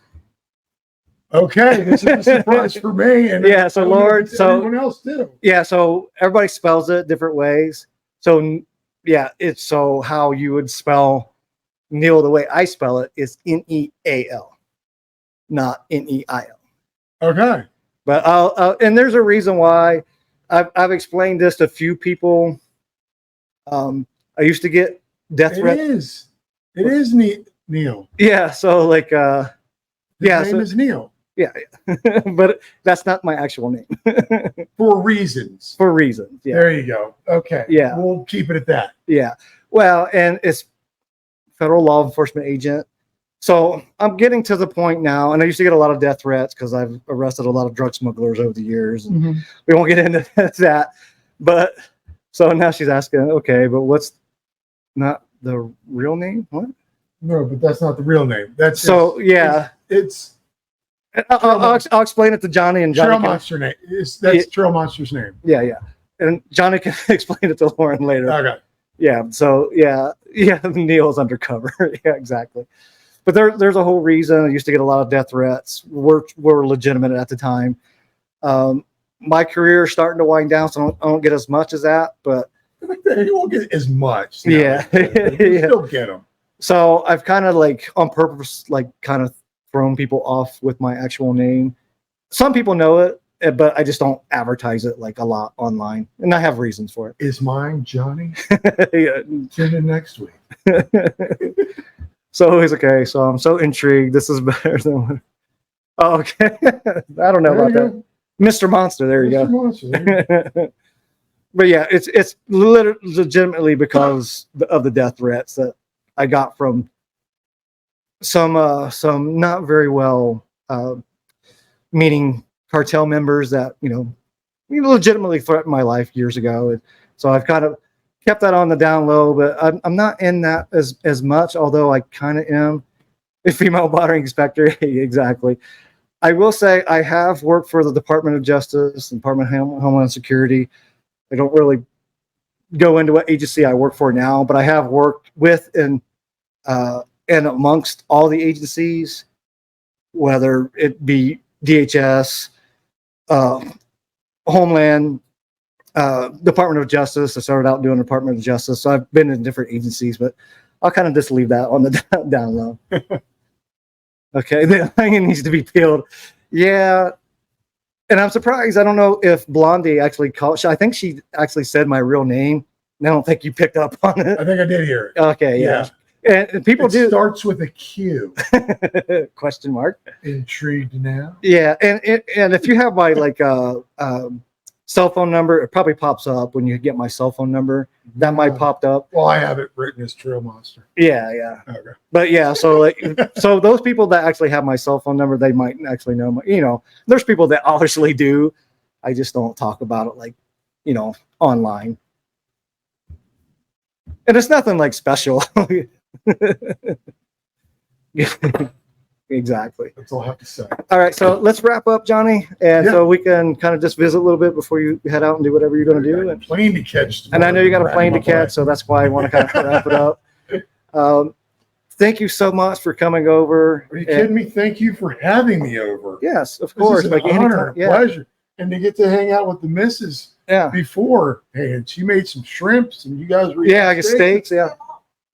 Okay, this is a surprise for me. And yeah, so Lord, so everyone else did. Yeah, so everybody spells it different ways. So yeah, it's so how you would spell Neil the way I spell it is Neal, not Neil. Okay. But and there's a reason why. I've explained this to a few people. I used to get death threats. It is Neil. Yeah, so like His name is Neil. Yeah. But that's not my actual name. For reasons. Yeah. There you go. Okay. Yeah. We'll keep it at that. Yeah. Well, and it's federal law enforcement agent. So I'm getting to the point now, and I used to get a lot of death threats because I've arrested a lot of drug smugglers over the years. And we won't get into that. But so now she's asking, okay, but what's not the real name? What? No, but that's not the real name. That's so yeah. It's I'll explain it to Johnny, and Johnny Trail Monster name. That's Trail Monster's name. Yeah, and Johnny can explain it to Lauren later. Okay. Yeah. So yeah. Neil's undercover. Yeah, exactly. But there's a whole reason. I used to get a lot of death threats. Were legitimate at the time. My career is starting to wind down, so I don't get as much as that. But you won't get as much. Yeah, you still get them. So I've kind of like on purpose, like kind of thrown people off with my actual name. Some people know it, but I just don't advertise it like a lot online, and I have reasons for it. Is mine Johnny? Yeah. Tune in next week. So it's okay. So I'm so intrigued. This is better than one. Oh, okay. I don't know about that. Mr. Monster. There you go. Monster, but yeah, it's legitimately because of the death threats that I got from some not very well meaning cartel members that legitimately threatened my life years ago. And so I've kind of kept that on the down low, but I'm not in that as much, although I kind of am a female body inspector. Exactly. I will say I have worked for the Department of Justice, Department of Homeland Security. I don't really go into what agency I work for now, but I have worked with and amongst all the agencies, whether it be DHS, Homeland, Department of Justice. I started out doing Department of Justice, so I've been in different agencies, but I'll kind of just leave that on the down low. Okay, the onion needs to be peeled. Yeah, and I'm surprised. I don't know if Blondie actually called. I think she actually said my real name I don't think you picked up on it. I think I did hear it. Okay, yeah. And people It do starts with a Q. question mark. Intrigued now? Yeah, and if you have my like cell phone number, it probably pops up when you get my cell phone number. That might popped up. Well, I have it written as Trail Monster. Yeah. Okay. But yeah, so like, so those people that actually have my cell phone number, they might actually know my, there's people that obviously do. I just don't talk about it like, online. And it's nothing like special. Exactly. That's all I have to say. All right, so let's wrap up, Johnny, and so we can kind of just visit a little bit before you head out and do whatever you're going to do. And plane to catch. And I know you got a plane to catch, so that's why I want to kind of wrap it up. Thank you so much for coming over. Are you kidding me? Thank you for having me over. Yes, of course. This is an honor, pleasure, and to get to hang out with the missus. Yeah. Beforehand, she made some shrimps, and you guys were I guess steaks. Yeah.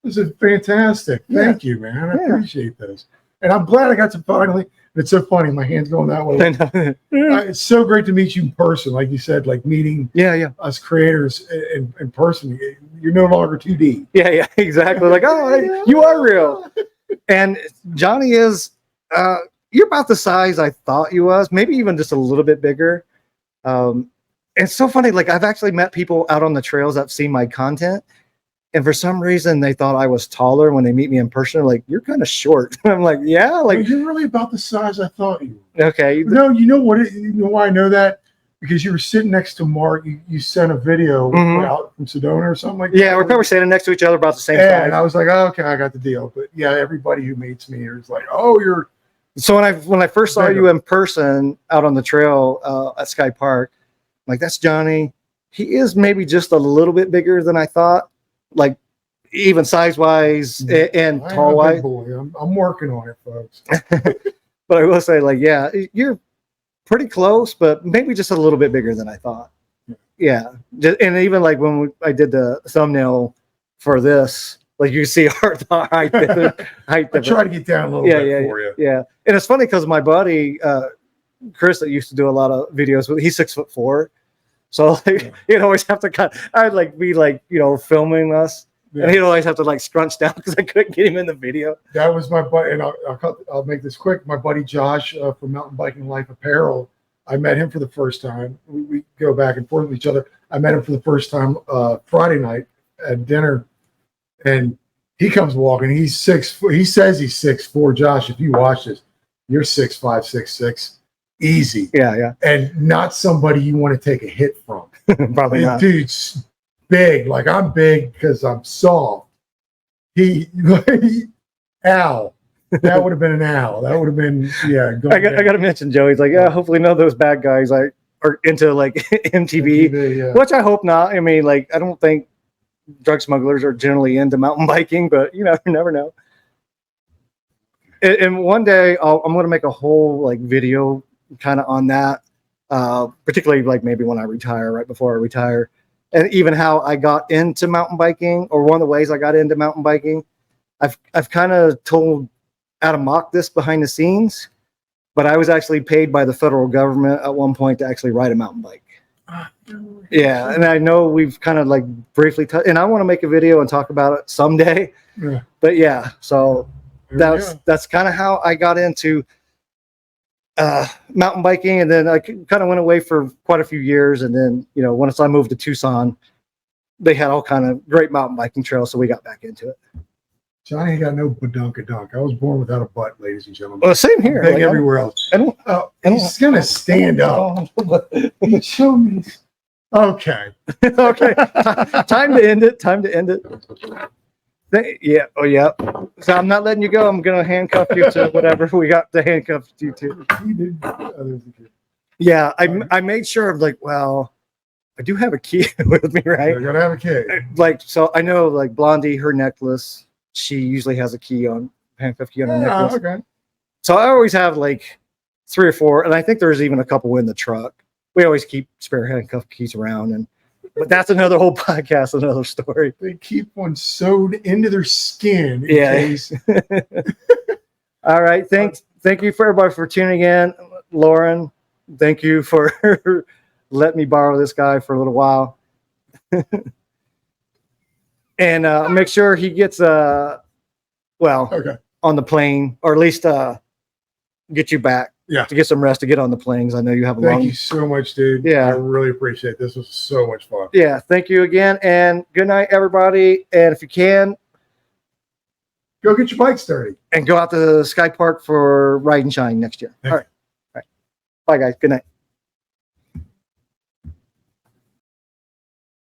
This is fantastic. Thank you, man. I appreciate this. And I'm glad I got to finally. It's so funny. My hand's going that way. It's so great to meet you in person. Like you said, like meeting us creators in person. You're no longer 2D. Yeah, exactly. Like, oh, you are real. And Johnny is, you're about the size I thought you was, maybe even just a little bit bigger. It's so funny. Like, I've actually met people out on the trails that have seen my content. And for some reason, they thought I was taller when they meet me in person. Like, you're kind of short. I'm like, yeah. Like, you're really about the size I thought you were. Okay. No, you know what? You know why I know that? Because you were sitting next to Mark. You sent a video out from Sedona or something like that. Yeah, we're probably standing next to each other about the same size. And I was like, oh, okay, I got the deal. But yeah, everybody who meets me is like, oh, you're. So when I first saw you in person out on the trail at SkyPark, I'm like, that's Johnny. He is maybe just a little bit bigger than I thought. Like even size wise and tall wise. I'm working on it, folks. But I will say, like, yeah, you're pretty close, but maybe just a little bit bigger than I thought. Yeah. And even like when I did the thumbnail for this, like you see our height. I try to get down a little bit for you. Yeah. And it's funny because my buddy, Chris, that used to do a lot of videos with, he's 6'4". So like, you'd always have to I'd like be like, filming us, and he'd always have to like scrunch down because I couldn't get him in the video. That was my buddy, and I'll make this quick. My buddy Josh from Mountain Biking Life Apparel. I met him for the first time. We go back and forth with each other. I met him for the first time Friday night at dinner, and he comes walking. He's 6 foot. He says he's 6'4". Josh, if you watch this, you're 6'5", 6'6". Easy. Yeah. And not somebody you want to take a hit from. Probably not. Dude's big. Like, I'm big because I'm soft. Al. That would have been an Al. That would have been, I got to mention Joey's like, hopefully none of those bad guys are into like MTB, which I hope not. I mean, like, I don't think drug smugglers are generally into mountain biking, but you never know. And one day I'm going to make a whole like video kind of on that, particularly like maybe when I retire, right before I retire, and even how I got into mountain biking, or one of the ways I got into mountain biking. I've kind of told Adam Mock this behind the scenes, but I was actually paid by the federal government at one point to actually ride a mountain bike. Yeah, and I know we've kind of like briefly touched, and I want to make a video and talk about it someday. Yeah. But yeah, so that's kind of how I got into mountain biking, and then I kind of went away for quite a few years, and then once I moved to Tucson, they had all kind of great mountain biking trails, so we got back into it. Johnny ain't got no badunk-a-dunk. I was born without a butt, ladies and gentlemen. Well, same here. Like everywhere else. He's gonna stand up. Show me. Okay. Okay. Time to end it. Yeah. Oh, yeah. So I'm not letting you go. I'm gonna handcuff you to whatever we got to handcuff you to. Yeah. I made sure of like, well, I do have a key with me, right? You're gonna have a key. Like, so I know like Blondie, her necklace, she usually has a key on handcuff key on her necklace. Okay. So I always have like 3 or 4, and I think there's even a couple in the truck. We always keep spare handcuff keys around, but that's another whole podcast, another story. They keep one sewed into their skin. All right. Thank you for everybody for tuning in. Lauren, thank you for letting me borrow this guy for a little while. and make sure he gets Okay. on the plane, or at least get you back. Yeah. To get some rest, to get on the planes. I know you have a Thank long. you so much, dude. Yeah. I really appreciate it. This was so much fun. Yeah. Thank you again, and good night, everybody. And if you can, Go get your bikes dirty. and go out to SkyPark for Ride and Shine next year. All right. Bye, guys. Good night.